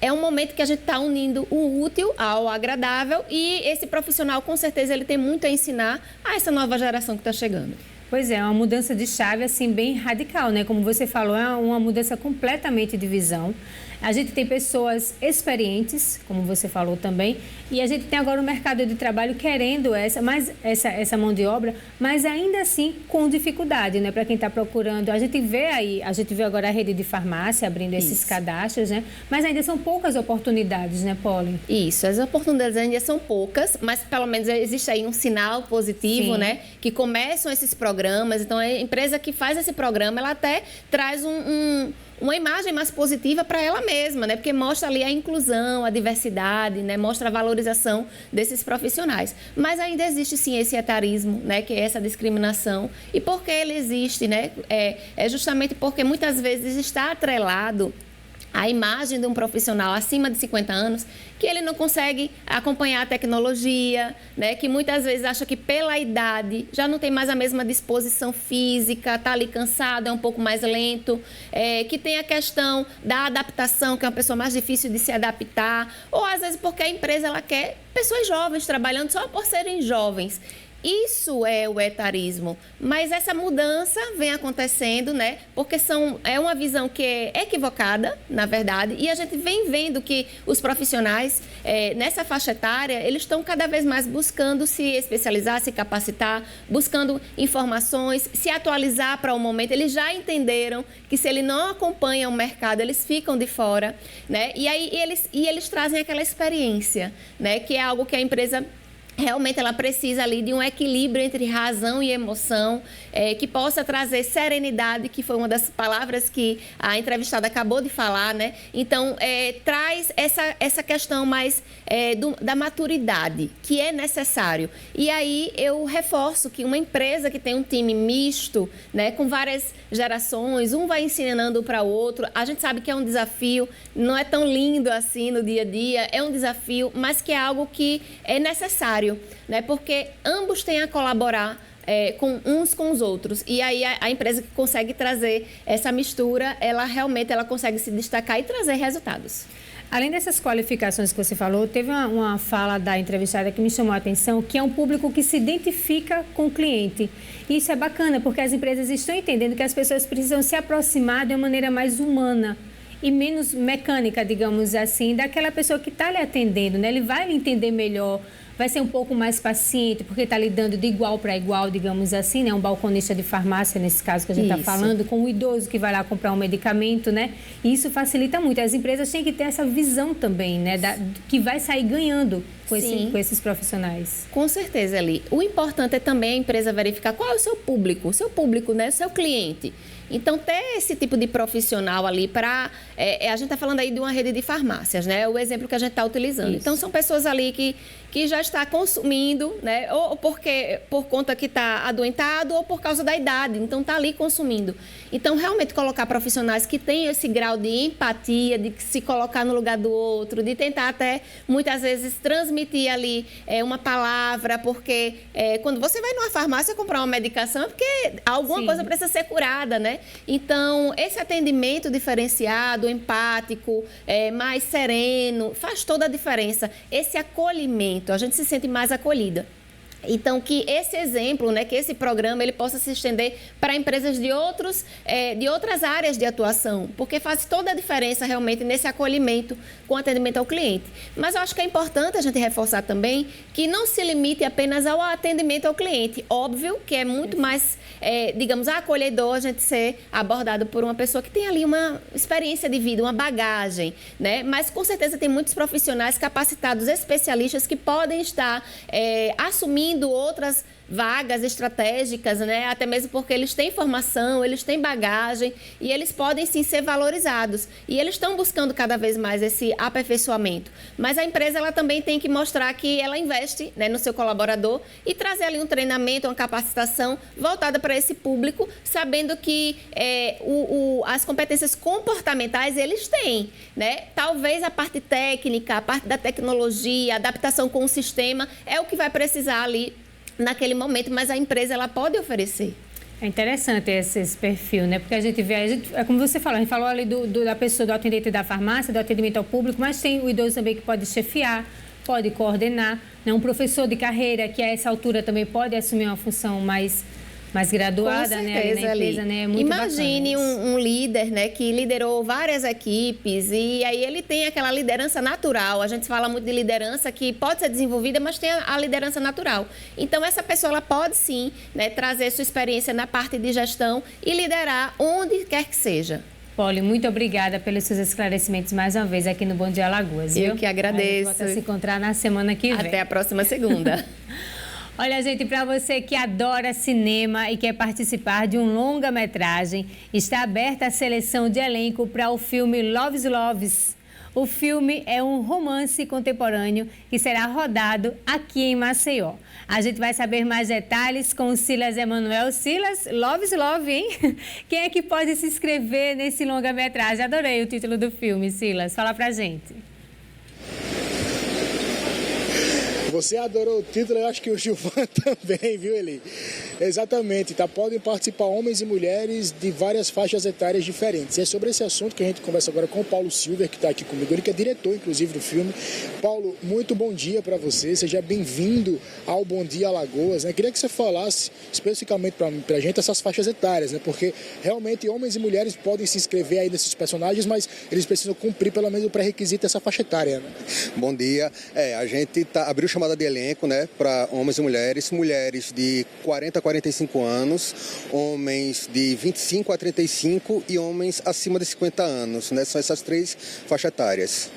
é um momento que a gente está unindo o útil ao agradável e esse profissional, com certeza, ele tem muito a ensinar a essa nova geração que está chegando. Pois é, uma mudança de chave, assim, bem radical, né? Como você falou, é uma mudança completamente de visão. A gente tem pessoas experientes, como você falou também, e a gente tem agora o mercado de trabalho querendo essa mão de obra, mas ainda assim com dificuldade, né? Para quem está procurando. A gente viu agora a rede de farmácia abrindo esses cadastros, né? Mas ainda são poucas oportunidades, né, Polly? Isso, as oportunidades ainda são poucas, mas pelo menos existe aí um sinal positivo, né? Que começam esses programas. Então, a empresa que faz esse programa, ela até traz uma imagem mais positiva para ela mesma, né? Porque mostra ali a inclusão, a diversidade, né? Mostra a valorização desses profissionais. Mas ainda existe, sim, esse etarismo, né? Que é essa discriminação. E por que ele existe, né? É justamente porque muitas vezes está atrelado a imagem de um profissional acima de 50 anos, que ele não consegue acompanhar a tecnologia, né? Que muitas vezes acha que pela idade já não tem mais a mesma disposição física, está ali cansado, é um pouco mais lento, que tem a questão da adaptação, que é uma pessoa mais difícil de se adaptar, ou às vezes porque a empresa ela quer pessoas jovens trabalhando só por serem jovens. Isso é o etarismo, mas essa mudança vem acontecendo, né? Porque é uma visão que é equivocada, na verdade, e a gente vem vendo que os profissionais nessa faixa etária, eles estão cada vez mais buscando se especializar, se capacitar, buscando informações, se atualizar para o momento. Eles já entenderam que se ele não acompanha o mercado, eles ficam de fora, né? E aí eles trazem aquela experiência, né? Que é algo que a empresa realmente ela precisa ali de um equilíbrio entre razão e emoção, que possa trazer serenidade, que foi uma das palavras que a entrevistada acabou de falar, né? Então, traz essa questão mais da maturidade, que é necessário. E aí eu reforço que uma empresa que tem um time misto, né, com várias gerações, um vai ensinando para o outro, a gente sabe que é um desafio, não é tão lindo assim no dia a dia, é um desafio, mas que é algo que é necessário, né? Porque ambos têm a colaborar com uns com os outros. E aí a empresa que consegue trazer essa mistura, ela realmente consegue se destacar e trazer resultados. Além dessas qualificações que você falou, teve uma fala da entrevistada que me chamou a atenção, que é um público que se identifica com o cliente. E isso é bacana, porque as empresas estão entendendo que as pessoas precisam se aproximar de uma maneira mais humana e menos mecânica, digamos assim, daquela pessoa que está lhe atendendo, né? Ele vai lhe entender melhor, vai ser um pouco mais paciente, porque está lidando de igual para igual, digamos assim, né? Um balconista de farmácia, nesse caso que a gente está falando, com o idoso que vai lá comprar um medicamento, né? E isso facilita muito. As empresas têm que ter essa visão também, né? Que vai sair ganhando com esses profissionais. Com certeza, Eli. O importante é também a empresa verificar qual é o seu público, né? O seu cliente. Então, ter esse tipo de profissional ali para... a gente está falando aí de uma rede de farmácias, né? O exemplo que a gente está utilizando. Isso. Então, são pessoas ali que já está consumindo, né? Ou por conta que está adoentado ou por causa da idade. Então, está ali consumindo. Então, realmente colocar profissionais que têm esse grau de empatia, de se colocar no lugar do outro, de tentar até, muitas vezes, transmitir ali uma palavra, porque quando você vai numa farmácia comprar uma medicação, é porque alguma coisa precisa ser curada, né? Então, esse atendimento diferenciado, empático, mais sereno, faz toda a diferença. Esse acolhimento, a gente se sente mais acolhida. Então, que esse exemplo, né, que esse programa ele possa se estender para empresas de outras áreas de atuação, porque faz toda a diferença realmente nesse acolhimento com atendimento ao cliente. Mas eu acho que é importante a gente reforçar também que não se limite apenas ao atendimento ao cliente. Óbvio que é muito mais, digamos, acolhedor a gente ser abordado por uma pessoa que tem ali uma experiência de vida, uma bagagem, né? Mas com certeza tem muitos profissionais capacitados, especialistas que podem estar assumindo outras vagas estratégicas, né? Até mesmo porque eles têm formação, eles têm bagagem e eles podem sim ser valorizados. E eles estão buscando cada vez mais esse aperfeiçoamento. Mas a empresa ela também tem que mostrar que ela investe, né, no seu colaborador e trazer ali um treinamento, uma capacitação voltada para esse público, sabendo que as competências comportamentais eles têm, né? Talvez a parte técnica, a parte da tecnologia, a adaptação com o sistema é o que vai precisar ali naquele momento, mas a empresa ela pode oferecer. É interessante esse perfil, né? Porque a gente vê, como você falou, a gente falou ali da pessoa, do atendente da farmácia, do atendimento ao público, mas tem o idoso também que pode chefiar, pode coordenar, né? Um professor de carreira que a essa altura também pode assumir uma função mais graduada, com certeza, né, ali na empresa, né? É muito imagine um líder, né, que liderou várias equipes e aí ele tem aquela liderança natural. A gente fala muito de liderança que pode ser desenvolvida, mas tem a liderança natural. Então, essa pessoa ela pode sim, né, trazer sua experiência na parte de gestão e liderar onde quer que seja. Poli, muito obrigada pelos seus esclarecimentos mais uma vez aqui no Bom Dia Alagoas. Eu que agradeço. A gente volta a se encontrar na semana que vem. Até a próxima segunda. Olha, gente, para você que adora cinema e quer participar de um longa-metragem, está aberta a seleção de elenco para o filme Loves Loves. O filme é um romance contemporâneo que será rodado aqui em Maceió. A gente vai saber mais detalhes com o Silas Emanuel. Silas, Loves Love, hein? Quem é que pode se inscrever nesse longa-metragem? Adorei o título do filme, Silas. Fala pra gente. Você adorou o título, eu acho que o Gilvan também, viu, Eli? Exatamente, tá? Podem participar homens e mulheres de várias faixas etárias diferentes. E é sobre esse assunto que a gente conversa agora com o Paulo Silver, que está aqui comigo, ele que é diretor, inclusive, do filme. Paulo, muito bom dia para você, seja bem-vindo ao Bom Dia Alagoas, né? Queria que você falasse especificamente para a gente essas faixas etárias, né? Porque realmente homens e mulheres podem se inscrever aí nesses personagens, mas eles precisam cumprir pelo menos o pré-requisito dessa faixa etária, né? Bom dia, a gente abriu chamada de elenco, né, para homens e mulheres de 40 a 45 anos, homens de 25 a 35 e homens acima de 50 anos, né, são essas três faixas etárias.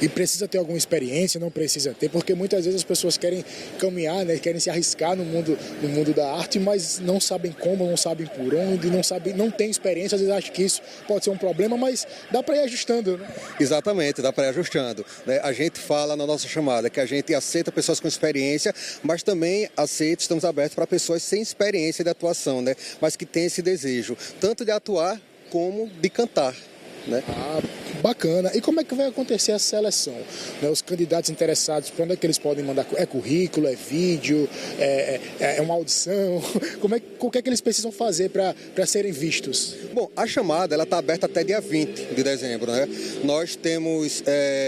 E precisa ter alguma experiência, não precisa ter, porque muitas vezes as pessoas querem caminhar, né, querem se arriscar no mundo da arte, mas não sabem como, não sabem por onde, não têm experiência, às vezes acham que isso pode ser um problema, mas dá para ir ajustando, né? Exatamente, dá para ir ajustando, né? A gente fala na nossa chamada que a gente aceita pessoas com experiência, mas também estamos abertos para pessoas sem experiência de atuação, né? Mas que têm esse desejo, tanto de atuar como de cantar, né? Bacana. E como é que vai acontecer a seleção? Né? Os candidatos interessados, para onde é que eles podem mandar? É currículo, é vídeo, é uma audição? O que é que eles precisam fazer para serem vistos? Bom, a chamada está aberta até dia 20 de dezembro, né? Nós temos,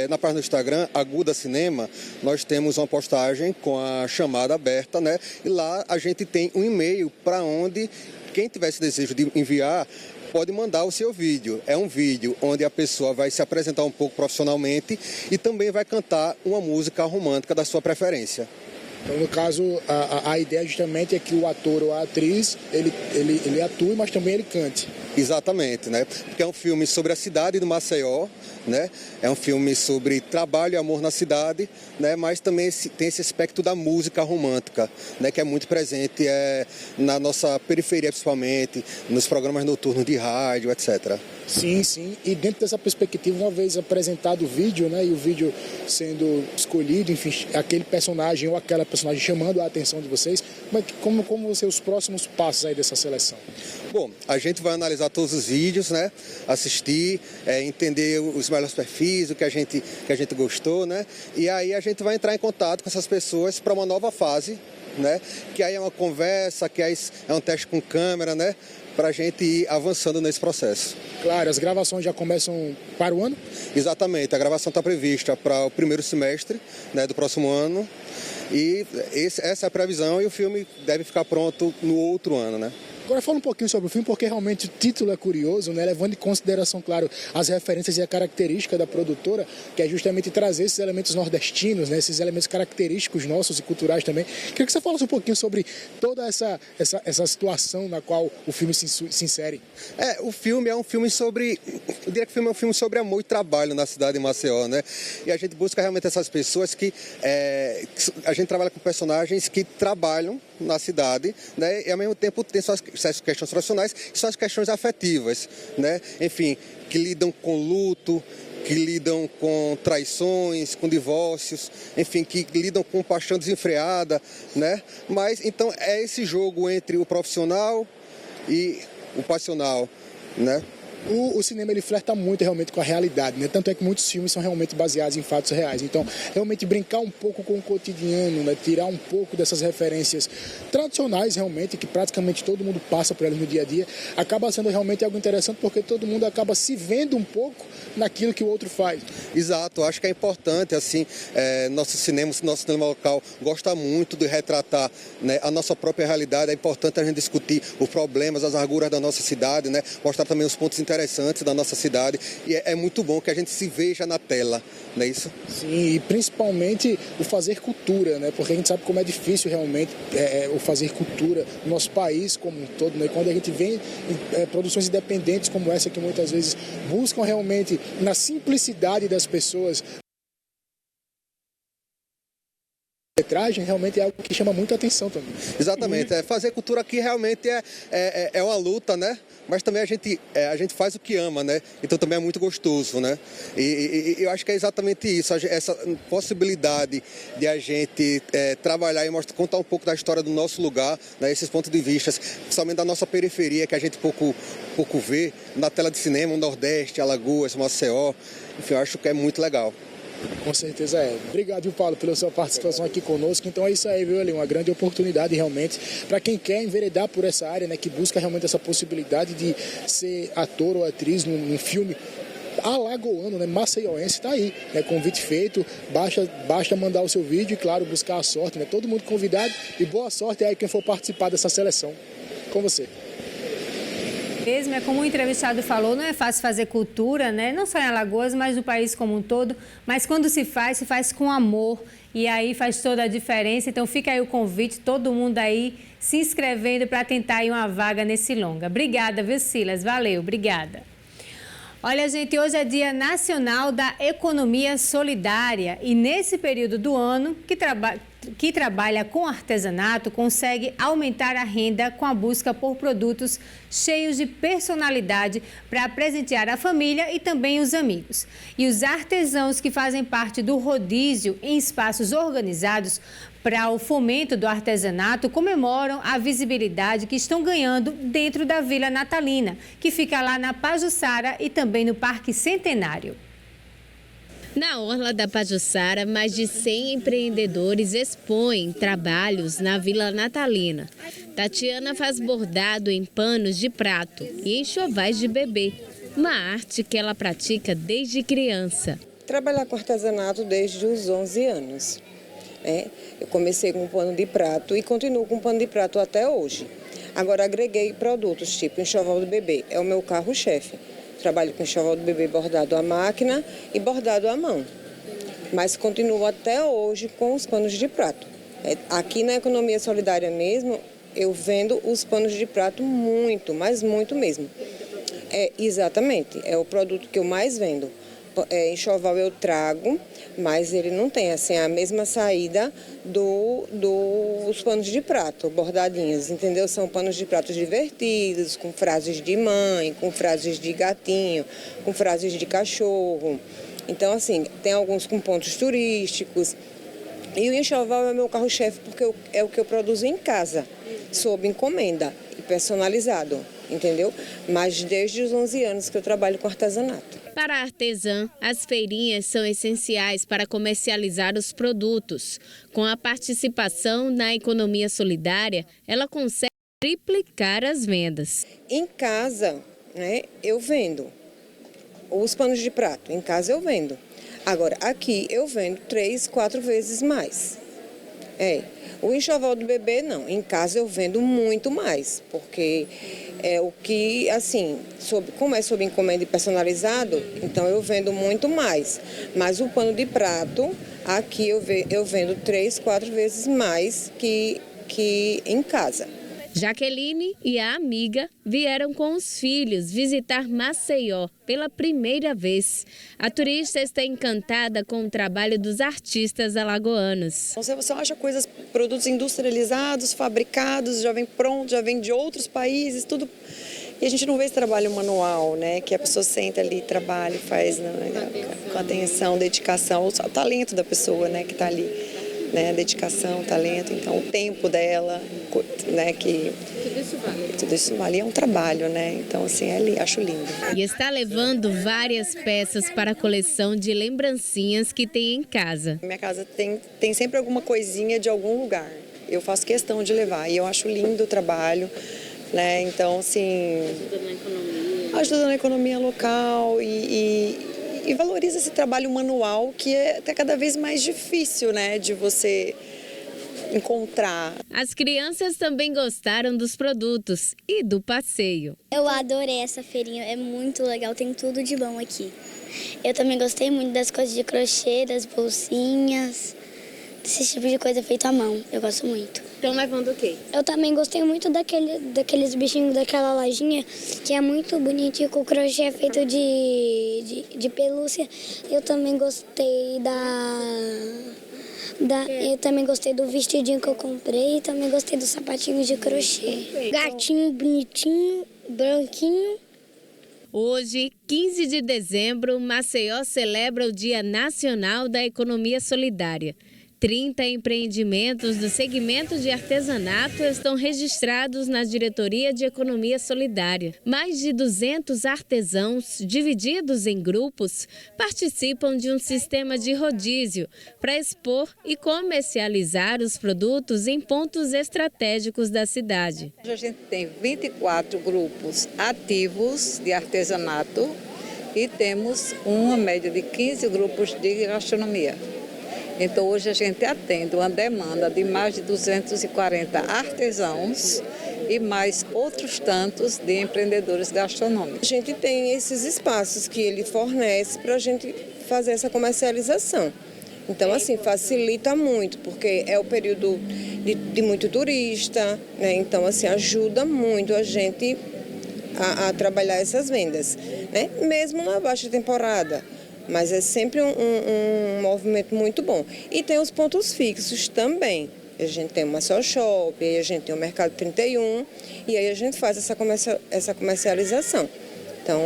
na página do Instagram, Aguda Cinema, nós temos uma postagem com a chamada aberta, né? E lá a gente tem um e-mail para onde quem tiver esse desejo de enviar pode mandar o seu vídeo. É um vídeo onde a pessoa vai se apresentar um pouco profissionalmente e também vai cantar uma música romântica da sua preferência. Então, no caso, a ideia justamente é que o ator ou a atriz, ele atue, mas também ele cante. Exatamente, né? Porque é um filme sobre a cidade do Maceió, né? É um filme sobre trabalho e amor na cidade, né? Mas também tem esse aspecto da música romântica, né? Que é muito presente na nossa periferia, principalmente, nos programas noturnos de rádio, etc. Sim, sim. E dentro dessa perspectiva, uma vez apresentado o vídeo, né? E o vídeo sendo escolhido, enfim, aquele personagem ou aquela personagem chamando a atenção de vocês, como vão ser os próximos passos aí dessa seleção? Bom, a gente vai analisar todos os vídeos, né? Assistir, entender os melhores perfis, o que a gente gostou, né? E aí a gente vai entrar em contato com essas pessoas para uma nova fase, né? Que aí é uma conversa, que aí é um teste com câmera, né? Para a gente ir avançando nesse processo. Claro, as gravações já começam para o ano? Exatamente, a gravação está prevista para o primeiro semestre, né, do próximo ano. E essa é a previsão e o filme deve ficar pronto no outro ano, né? Agora fala um pouquinho sobre o filme, porque realmente o título é curioso, né? Levando em consideração, claro, as referências e a característica da produtora, que é justamente trazer esses elementos nordestinos, né? Esses elementos característicos nossos e culturais também. Queria que você falasse um pouquinho sobre toda essa situação na qual o filme se insere. O filme é um filme sobre... Eu diria que o filme é um filme sobre amor e trabalho na cidade de Maceió, né? E a gente busca realmente essas pessoas que... a gente trabalha com personagens que trabalham na cidade, né? E ao mesmo tempo tem suas questões profissionais e suas questões afetivas, né? Enfim, que lidam com luto, que lidam com traições, com divórcios, enfim, que lidam com paixão desenfreada, né? Mas então é esse jogo entre o profissional e o passional, né? O cinema, ele flerta muito realmente com a realidade, né? Tanto é que muitos filmes são realmente baseados em fatos reais. Então, realmente brincar um pouco com o cotidiano, né? Tirar um pouco dessas referências tradicionais, realmente, que praticamente todo mundo passa por elas no dia a dia, acaba sendo realmente algo interessante, porque todo mundo acaba se vendo um pouco naquilo que o outro faz. Exato, acho que é importante, assim, nosso cinema local gosta muito de retratar, né, a nossa própria realidade. É importante a gente discutir os problemas, as arguras da nossa cidade, né? Mostrar também os pontos interessantes da nossa cidade, e é muito bom que a gente se veja na tela, não é isso? Sim, e principalmente o fazer cultura, né? Porque a gente sabe como é difícil realmente o fazer cultura no nosso país como um todo, né? Quando a gente vê produções independentes como essa, que muitas vezes buscam realmente na simplicidade das pessoas, metragem realmente é algo que chama muita atenção também. Exatamente, fazer cultura aqui realmente é uma luta, né? Mas também a gente faz o que ama, né? Então também é muito gostoso, né? E eu acho que é exatamente isso, essa possibilidade de a gente trabalhar e contar um pouco da história do nosso lugar, né? Esses pontos de vista, principalmente da nossa periferia, que a gente pouco vê na tela de cinema, o Nordeste, Alagoas, Maceió. Enfim, eu acho que é muito legal. Com certeza é. Obrigado, viu, Paulo, pela sua participação aqui conosco. Então é isso aí, viu, ali, uma grande oportunidade realmente para quem quer enveredar por essa área, né, que busca realmente essa possibilidade de ser ator ou atriz num filme alagoano, né, maceioense, tá aí, né, convite feito, basta mandar o seu vídeo e, claro, buscar a sorte, né, todo mundo convidado, e boa sorte aí quem for participar dessa seleção. Com você. Mesmo, é como o entrevistado falou, não é fácil fazer cultura, né? Não só em Alagoas, mas no país como um todo. Mas quando se faz com amor. E aí faz toda a diferença. Então fica aí o convite, todo mundo aí se inscrevendo para tentar aí uma vaga nesse longa. Obrigada, viu, Silas? Valeu, obrigada. Olha, gente, hoje é Dia Nacional da Economia Solidária e nesse período do ano, que trabalha com artesanato consegue aumentar a renda com a busca por produtos cheios de personalidade para presentear a família e também os amigos. E os artesãos que fazem parte do rodízio em espaços organizados para o fomento do artesanato comemoram a visibilidade que estão ganhando dentro da Vila Natalina, que fica lá na Pajuçara e também no Parque Centenário. Na orla da Pajuçara, mais de 100 empreendedores expõem trabalhos na Vila Natalina. Tatiana faz bordado em panos de prato e enxovais de bebê, uma arte que ela pratica desde criança. Trabalhar com artesanato desde os 11 anos. Eu comecei com pano de prato e continuo com pano de prato até hoje. Agora agreguei produtos tipo enxoval do bebê, é o meu carro-chefe. Trabalho com enxoval do bebê bordado à máquina e bordado à mão. Mas continuo até hoje com os panos de prato. Aqui na Economia Solidária mesmo, eu vendo os panos de prato muito, mas muito mesmo. Exatamente, é o produto que eu mais vendo. Enxoval eu trago, mas ele não tem assim, a mesma saída dos panos de prato, bordadinhos, entendeu? São panos de prato divertidos, com frases de mãe, com frases de gatinho, com frases de cachorro. Então, assim, tem alguns com pontos turísticos. E o enxoval é meu carro-chefe porque é o que eu produzo em casa, sob encomenda e personalizado, entendeu? Mas desde os 11 anos que eu trabalho com artesanato. Para a artesã, as feirinhas são essenciais para comercializar os produtos. Com a participação na economia solidária, ela consegue triplicar as vendas. Em casa, eu vendo os panos de prato. Em casa eu vendo. Agora, aqui eu vendo 3, 4 vezes mais. O enxoval do bebê, não. Em casa eu vendo muito mais, porque é o que, assim, como é sob encomenda e personalizado, então eu vendo muito mais. Mas o pano de prato, aqui eu vendo 3, 4 vezes mais que em casa. Jaqueline e a amiga vieram com os filhos visitar Maceió pela primeira vez. A turista está encantada com o trabalho dos artistas alagoanos. Você acha produtos industrializados, fabricados, já vem pronto, já vem de outros países, tudo. E a gente não vê esse trabalho manual, né? Que a pessoa senta ali, trabalha, faz com atenção, dedicação, o talento da pessoa, né? Que está ali. Dedicação, talento, então o tempo dela, que tudo isso vale, é um trabalho, então assim, acho lindo. E está levando várias peças para a coleção de lembrancinhas que tem em casa. Minha casa tem sempre alguma coisinha de algum lugar, eu faço questão de levar e eu acho lindo o trabalho, então assim, ajuda na economia local e valoriza esse trabalho manual que é até cada vez mais difícil, de você encontrar. As crianças também gostaram dos produtos e do passeio. Eu adorei essa feirinha, é muito legal, tem tudo de bom aqui. Eu também gostei muito das coisas de crochê, das bolsinhas, desse tipo de coisa feita à mão, eu gosto muito. Estão levando o quê? Eu também gostei muito daqueles bichinhos daquela lojinha, que é muito bonitinho, com crochê feito de pelúcia. Eu também gostei eu também gostei do vestidinho que eu comprei e também gostei do sapatinho de crochê. Gatinho bonitinho, branquinho. Hoje, 15 de dezembro, Maceió celebra o Dia Nacional da Economia Solidária. 30 empreendimentos do segmento de artesanato estão registrados na Diretoria de Economia Solidária. Mais de 200 artesãos, divididos em grupos, participam de um sistema de rodízio para expor e comercializar os produtos em pontos estratégicos da cidade. A gente tem 24 grupos ativos de artesanato e temos uma média de 15 grupos de gastronomia. Então, hoje a gente atende uma demanda de mais de 240 artesãos e mais outros tantos de empreendedores gastronômicos. A gente tem esses espaços que ele fornece para a gente fazer essa comercialização. Então, assim, facilita muito, porque é o período de muito turista, Então, assim, ajuda muito a gente a trabalhar essas vendas, né? Mesmo na baixa temporada. Mas é sempre um movimento muito bom. E tem os pontos fixos também. A gente tem o Maceió Shopping, a gente tem o Mercado 31 e aí a gente faz essa comercialização. Então,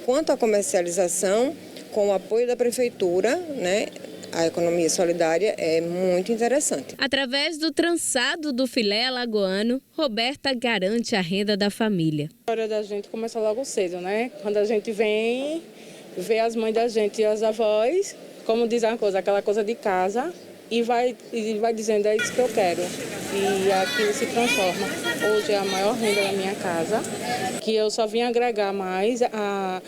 quanto à comercialização, com o apoio da Prefeitura, né, a economia solidária é muito interessante. Através do trançado do filé alagoano, Roberta garante a renda da família. A hora da gente começa logo cedo, né? Quando a gente vem, vê as mães da gente e as avós, como diz uma coisa, aquela coisa de casa, e vai dizendo, é isso que eu quero. E aquilo se transforma. Hoje é a maior renda da minha casa, que eu só vim agregar mais a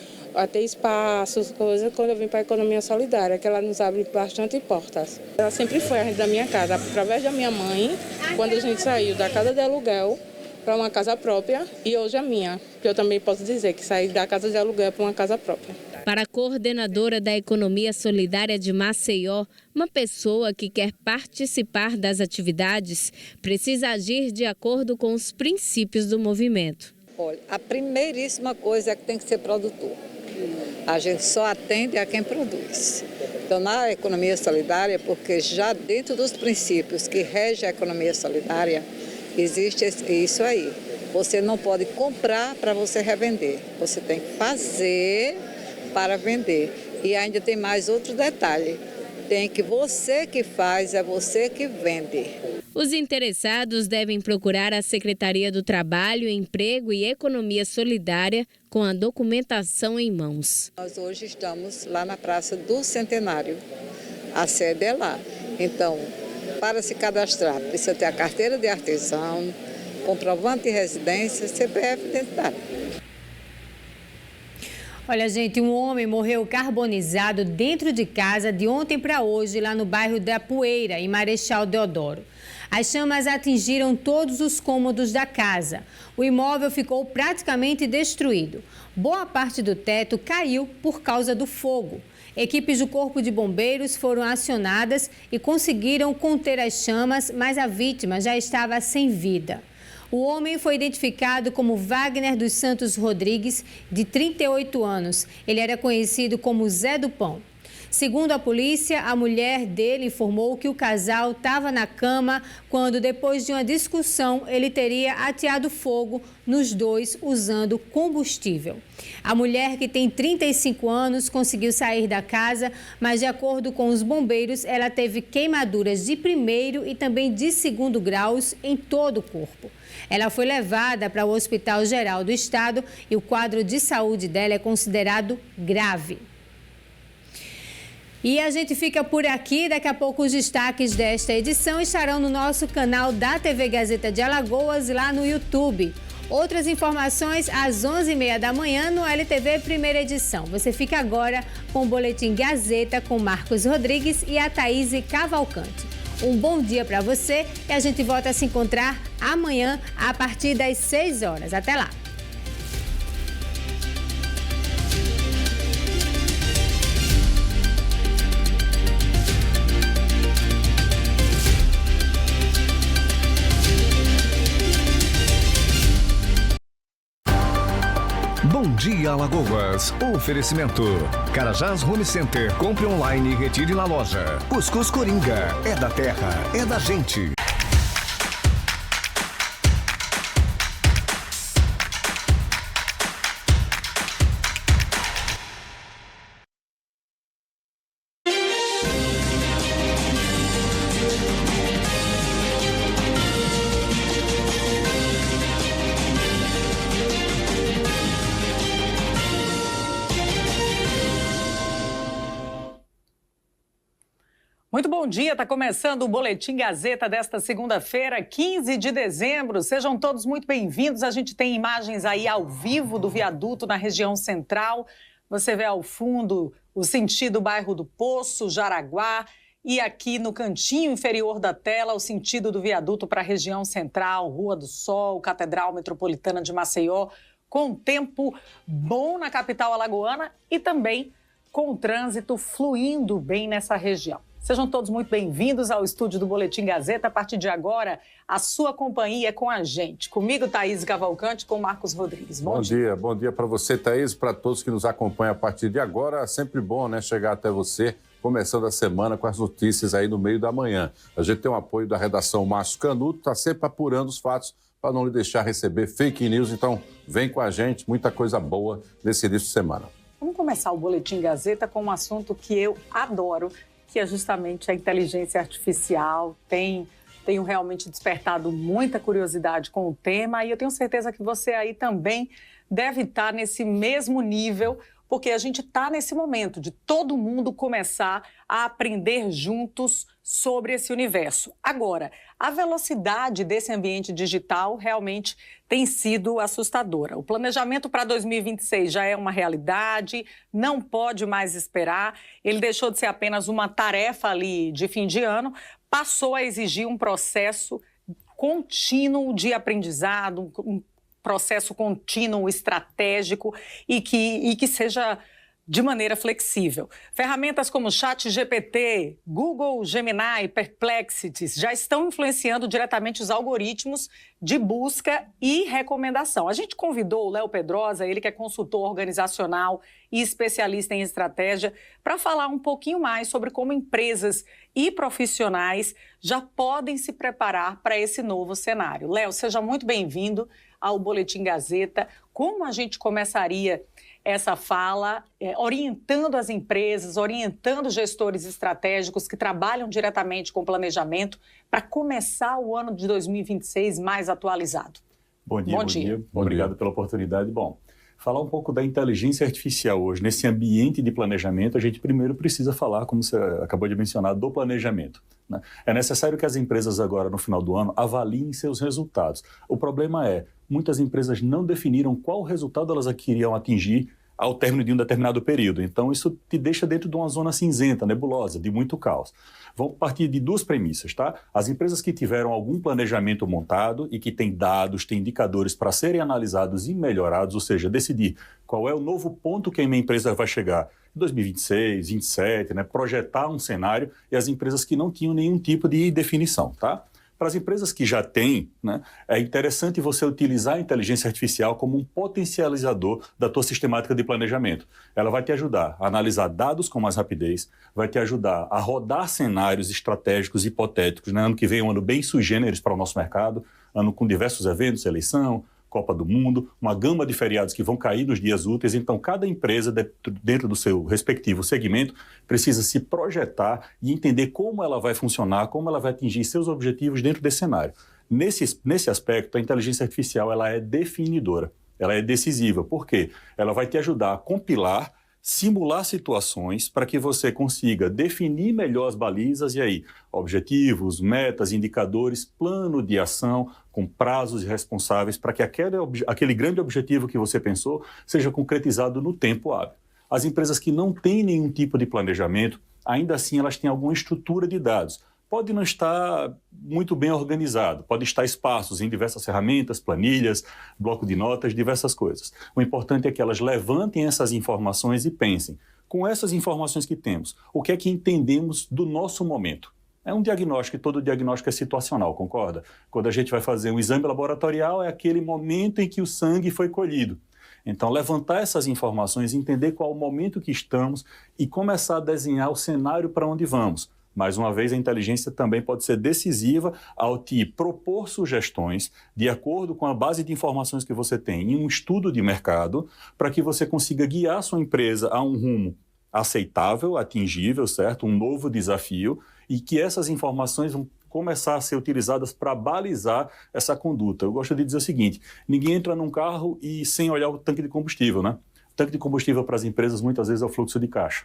ter espaços, coisas, quando eu vim para a economia solidária, que ela nos abre bastante portas. Ela sempre foi a renda da minha casa, através da minha mãe, quando a gente saiu da casa de aluguel para uma casa própria, e hoje é minha, que eu também posso dizer que saí da casa de aluguel para uma casa própria. Para a coordenadora da Economia Solidária de Maceió, uma pessoa que quer participar das atividades precisa agir de acordo com os princípios do movimento. Olha, a primeiríssima coisa é que tem que ser produtor. A gente só atende a quem produz. Então, na economia solidária, porque já dentro dos princípios que regem a economia solidária, existe isso aí. Você não pode comprar para você revender. Você tem que fazer para vender. E ainda tem mais outro detalhe. Tem que você que faz, é você que vende. Os interessados devem procurar a Secretaria do Trabalho, Emprego e Economia Solidária com a documentação em mãos. Nós hoje estamos lá na Praça do Centenário. A sede é lá. Então, para se cadastrar, precisa ter a carteira de artesão, comprovante de residência, CPF e identidade. Olha, gente, um homem morreu carbonizado dentro de casa de ontem para hoje, lá no bairro da Poeira, em Marechal Deodoro. As chamas atingiram todos os cômodos da casa. O imóvel ficou praticamente destruído. Boa parte do teto caiu por causa do fogo. Equipes do Corpo de Bombeiros foram acionadas e conseguiram conter as chamas, mas a vítima já estava sem vida. O homem foi identificado como Wagner dos Santos Rodrigues, de 38 anos. Ele era conhecido como Zé do Pão. Segundo a polícia, a mulher dele informou que o casal estava na cama quando, depois de uma discussão, ele teria ateado fogo nos dois usando combustível. A mulher, que tem 35 anos, conseguiu sair da casa, mas, de acordo com os bombeiros, ela teve queimaduras de primeiro e também de segundo graus em todo o corpo. Ela foi levada para o Hospital Geral do Estado e o quadro de saúde dela é considerado grave. E a gente fica por aqui. Daqui a pouco os destaques desta edição estarão no nosso canal da TV Gazeta de Alagoas, lá no YouTube. Outras informações às 11h30 da manhã no LTV Primeira Edição. Você fica agora com o Boletim Gazeta com Marcos Rodrigues e a Thaís Cavalcante. Um bom dia para você e a gente volta a se encontrar amanhã a partir das 6 horas. Até lá! Bom dia, Alagoas. Oferecimento. Carajás Home Center. Compre online e retire na loja. Cuscuz Coringa. É da terra, é da gente. Muito bom dia, está começando o Boletim Gazeta desta segunda-feira, 15 de dezembro. Sejam todos muito bem-vindos. A gente tem imagens aí ao vivo do viaduto na região central. Você vê ao fundo o sentido bairro do Poço, Jaraguá. E aqui no cantinho inferior da tela, o sentido do viaduto para a região central, Rua do Sol, Catedral Metropolitana de Maceió, com tempo bom na capital alagoana e também com o trânsito fluindo bem nessa região. Sejam todos muito bem-vindos ao estúdio do Boletim Gazeta. A partir de agora, a sua companhia é com a gente. Comigo, Thaís Cavalcante, com Marcos Rodrigues. Bom dia. Bom dia para você, Thaís, para todos que nos acompanham a partir de agora. É sempre bom, né, chegar até você, começando a semana com as notícias aí no meio da manhã. A gente tem o apoio da redação Márcio Canuto, está sempre apurando os fatos para não lhe deixar receber fake news. Então, vem com a gente, muita coisa boa nesse início de semana. Vamos começar o Boletim Gazeta com um assunto que eu adoro, que é justamente a inteligência artificial. Tenho realmente despertado muita curiosidade com o tema e eu tenho certeza que você aí também deve estar nesse mesmo nível, porque a gente está nesse momento de todo mundo começar a aprender juntos sobre esse universo. Agora, a velocidade desse ambiente digital realmente tem sido assustadora. O planejamento para 2026 já é uma realidade, não pode mais esperar. Ele deixou de ser apenas uma tarefa ali de fim de ano, passou a exigir um processo contínuo de aprendizado, um processo contínuo, estratégico e que seja de maneira flexível. Ferramentas como ChatGPT, Google Gemini, Perplexity já estão influenciando diretamente os algoritmos de busca e recomendação. A gente convidou o Léo Pedrosa, ele que é consultor organizacional e especialista em estratégia, para falar um pouquinho mais sobre como empresas e profissionais já podem se preparar para esse novo cenário. Léo, seja muito bem-vindo ao Boletim Gazeta. Como a gente começaria essa fala, orientando as empresas, orientando gestores estratégicos que trabalham diretamente com planejamento para começar o ano de 2026 mais atualizado? Bom dia. Obrigado pela oportunidade. Bom, falar um pouco da inteligência artificial hoje, nesse ambiente de planejamento, a gente primeiro precisa falar, como você acabou de mencionar, do planejamento, né? É necessário que as empresas agora, no final do ano, avaliem seus resultados. O problema é, muitas empresas não definiram qual resultado elas queriam atingir ao término de um determinado período. Então, isso te deixa dentro de uma zona cinzenta, nebulosa, de muito caos. Vamos partir de duas premissas, tá? As empresas que tiveram algum planejamento montado e que têm dados, têm indicadores para serem analisados e melhorados, ou seja, decidir qual é o novo ponto que a minha empresa vai chegar em 2026, 2027, né? Projetar um cenário, e as empresas que não tinham nenhum tipo de definição, tá? Para as empresas que já têm, né, é interessante você utilizar a inteligência artificial como um potencializador da tua sistemática de planejamento. Ela vai te ajudar a analisar dados com mais rapidez, vai te ajudar a rodar cenários estratégicos hipotéticos, né? Ano que vem é um ano bem sui generis para o nosso mercado, ano com diversos eventos, eleição, Copa do Mundo, uma gama de feriados que vão cair nos dias úteis. Então, cada empresa, dentro do seu respectivo segmento, precisa se projetar e entender como ela vai funcionar, como ela vai atingir seus objetivos dentro desse cenário. Nesse aspecto, a inteligência artificial ela é definidora, ela é decisiva. Por quê? Ela vai te ajudar a compilar, simular situações para que você consiga definir melhor as balizas e aí, objetivos, metas, indicadores, plano de ação com prazos responsáveis para que aquele grande objetivo que você pensou seja concretizado no tempo hábil. As empresas que não têm nenhum tipo de planejamento, ainda assim elas têm alguma estrutura de dados. Pode não estar muito bem organizado, pode estar espaços em diversas ferramentas, planilhas, bloco de notas, diversas coisas. O importante é que elas levantem essas informações e pensem, com essas informações que temos, o que é que entendemos do nosso momento? É um diagnóstico, e todo diagnóstico é situacional, concorda? Quando a gente vai fazer um exame laboratorial, é aquele momento em que o sangue foi colhido. Então, levantar essas informações, entender qual é o momento que estamos e começar a desenhar o cenário para onde vamos. Mais uma vez, a inteligência também pode ser decisiva ao te propor sugestões de acordo com a base de informações que você tem em um estudo de mercado para que você consiga guiar sua empresa a um rumo aceitável, atingível, certo? Um novo desafio e que essas informações vão começar a ser utilizadas para balizar essa conduta. Eu gosto de dizer o seguinte, ninguém entra num carro e sem olhar o tanque de combustível, né? O tanque de combustível para as empresas muitas vezes é o fluxo de caixa.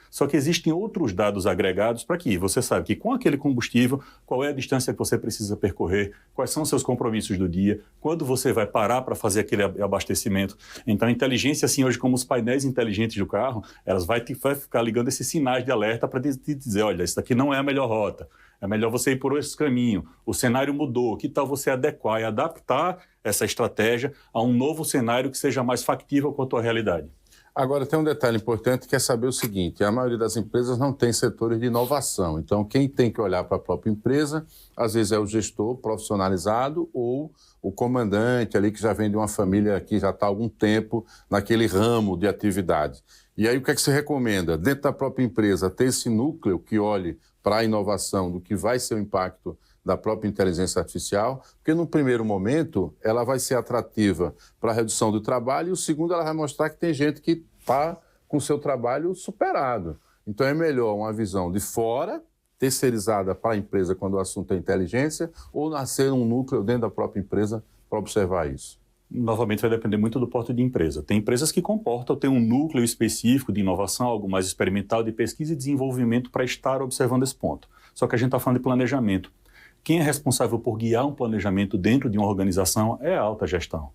Só que existem outros dados agregados para que você sabe que com aquele combustível, qual é a distância que você precisa percorrer, quais são os seus compromissos do dia, quando você vai parar para fazer aquele abastecimento. Então, a inteligência, assim, hoje, como os painéis inteligentes do carro, elas vai ficar ligando esses sinais de alerta para te dizer, olha, isso daqui não é a melhor rota, é melhor você ir por esse caminho, o cenário mudou, que tal você adequar e adaptar essa estratégia a um novo cenário que seja mais factível com a tua realidade? Agora, tem um detalhe importante que é saber o seguinte, a maioria das empresas não tem setores de inovação, então quem tem que olhar para a própria empresa, às vezes é o gestor profissionalizado ou o comandante ali que já vem de uma família que já está há algum tempo naquele ramo de atividade. E aí o que é que se recomenda? Dentro da própria empresa, ter esse núcleo que olhe para a inovação, do que vai ser o impacto da própria inteligência artificial, porque no primeiro momento ela vai ser atrativa para a redução do trabalho e o segundo ela vai mostrar que tem gente que está com o seu trabalho superado. Então é melhor uma visão de fora, terceirizada para a empresa quando o assunto é inteligência, ou nascer um núcleo dentro da própria empresa para observar isso. Novamente vai depender muito do porte de empresa. Tem empresas que comportam ter um núcleo específico de inovação, algo mais experimental, de pesquisa e desenvolvimento para estar observando esse ponto. Só que a gente está falando de planejamento. Quem é responsável por guiar um planejamento dentro de uma organização é a alta gestão.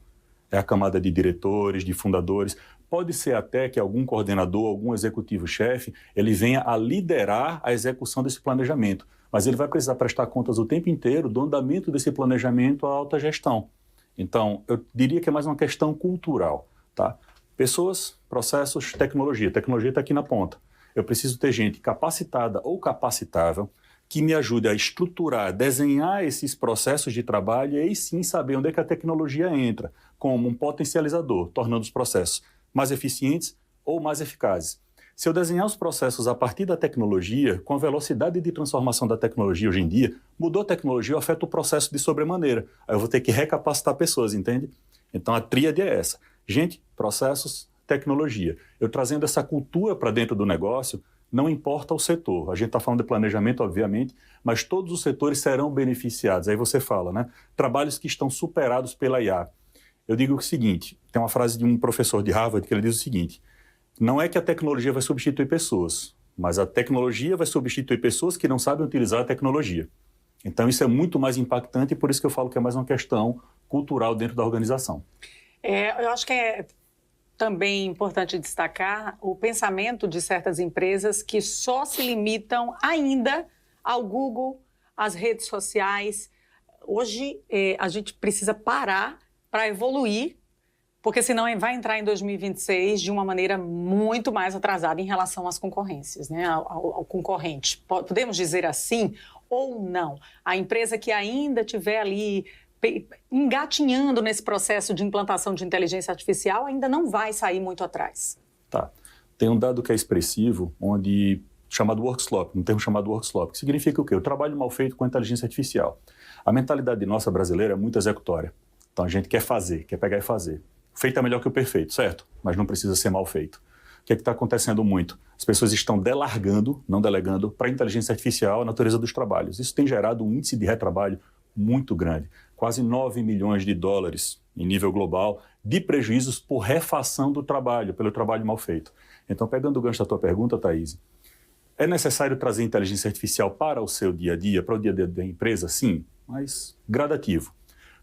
É a camada de diretores, de fundadores. Pode ser até que algum coordenador, algum executivo-chefe, ele venha a liderar a execução desse planejamento. Mas ele vai precisar prestar contas o tempo inteiro do andamento desse planejamento à alta gestão. Então, eu diria que é mais uma questão cultural, tá? Pessoas, processos, tecnologia. Tecnologia está aqui na ponta. Eu preciso ter gente capacitada ou capacitável que me ajude a estruturar, desenhar esses processos de trabalho e aí sim saber onde é que a tecnologia entra, como um potencializador, tornando os processos mais eficientes ou mais eficazes. Se eu desenhar os processos a partir da tecnologia, com a velocidade de transformação da tecnologia hoje em dia, mudou a tecnologia, afeta o processo de sobremaneira. Aí eu vou ter que recapacitar pessoas, entende? Então a tríade é essa. Gente, processos, tecnologia. Eu trazendo essa cultura para dentro do negócio, não importa o setor. A gente está falando de planejamento, obviamente, mas todos os setores serão beneficiados. Aí você fala, né? Trabalhos que estão superados pela IA. Eu digo o seguinte, tem uma frase de um professor de Harvard que ele diz o seguinte, não é que a tecnologia vai substituir pessoas, mas a tecnologia vai substituir pessoas que não sabem utilizar a tecnologia. Então isso é muito mais impactante e por isso que eu falo que é mais uma questão cultural dentro da organização. Eu acho que é também importante destacar o pensamento de certas empresas que só se limitam ainda ao Google, às redes sociais. Hoje, a gente precisa parar para evoluir, porque senão vai entrar em 2026 de uma maneira muito mais atrasada em relação às concorrências, né? ao concorrente. Podemos dizer assim ou não? A empresa que ainda estiver ali engatinhando nesse processo de implantação de inteligência artificial ainda não vai sair muito atrás. Tá. Tem um dado que é expressivo, chamado work slop, um termo chamado work slop, que significa o quê? O trabalho mal feito com a inteligência artificial. A mentalidade nossa brasileira é muito executória. Então a gente quer fazer, quer pegar e fazer. Feito é melhor que o perfeito, certo? Mas não precisa ser mal feito. O que é que está acontecendo muito? As pessoas estão delargando, não delegando, para a inteligência artificial a natureza dos trabalhos. Isso tem gerado um índice de retrabalho muito grande. Quase 9 milhões de dólares em nível global de prejuízos por refação do trabalho, pelo trabalho mal feito. Então, pegando o gancho da tua pergunta, Thaís, é necessário trazer inteligência artificial para o seu dia a dia, para o dia a dia da empresa? Sim, mas gradativo.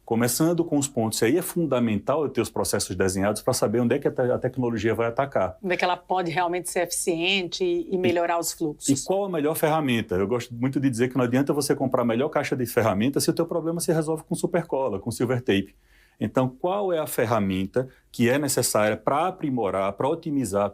Começando com os pontos, aí é fundamental eu ter os processos desenhados para saber onde é que a tecnologia vai atacar. Onde é que ela pode realmente ser eficiente e melhorar os fluxos. E qual a melhor ferramenta? Eu gosto muito de dizer que não adianta você comprar a melhor caixa de ferramentas se o teu problema se resolve com supercola, com silver tape. Então, qual é a ferramenta que é necessária para aprimorar, para otimizar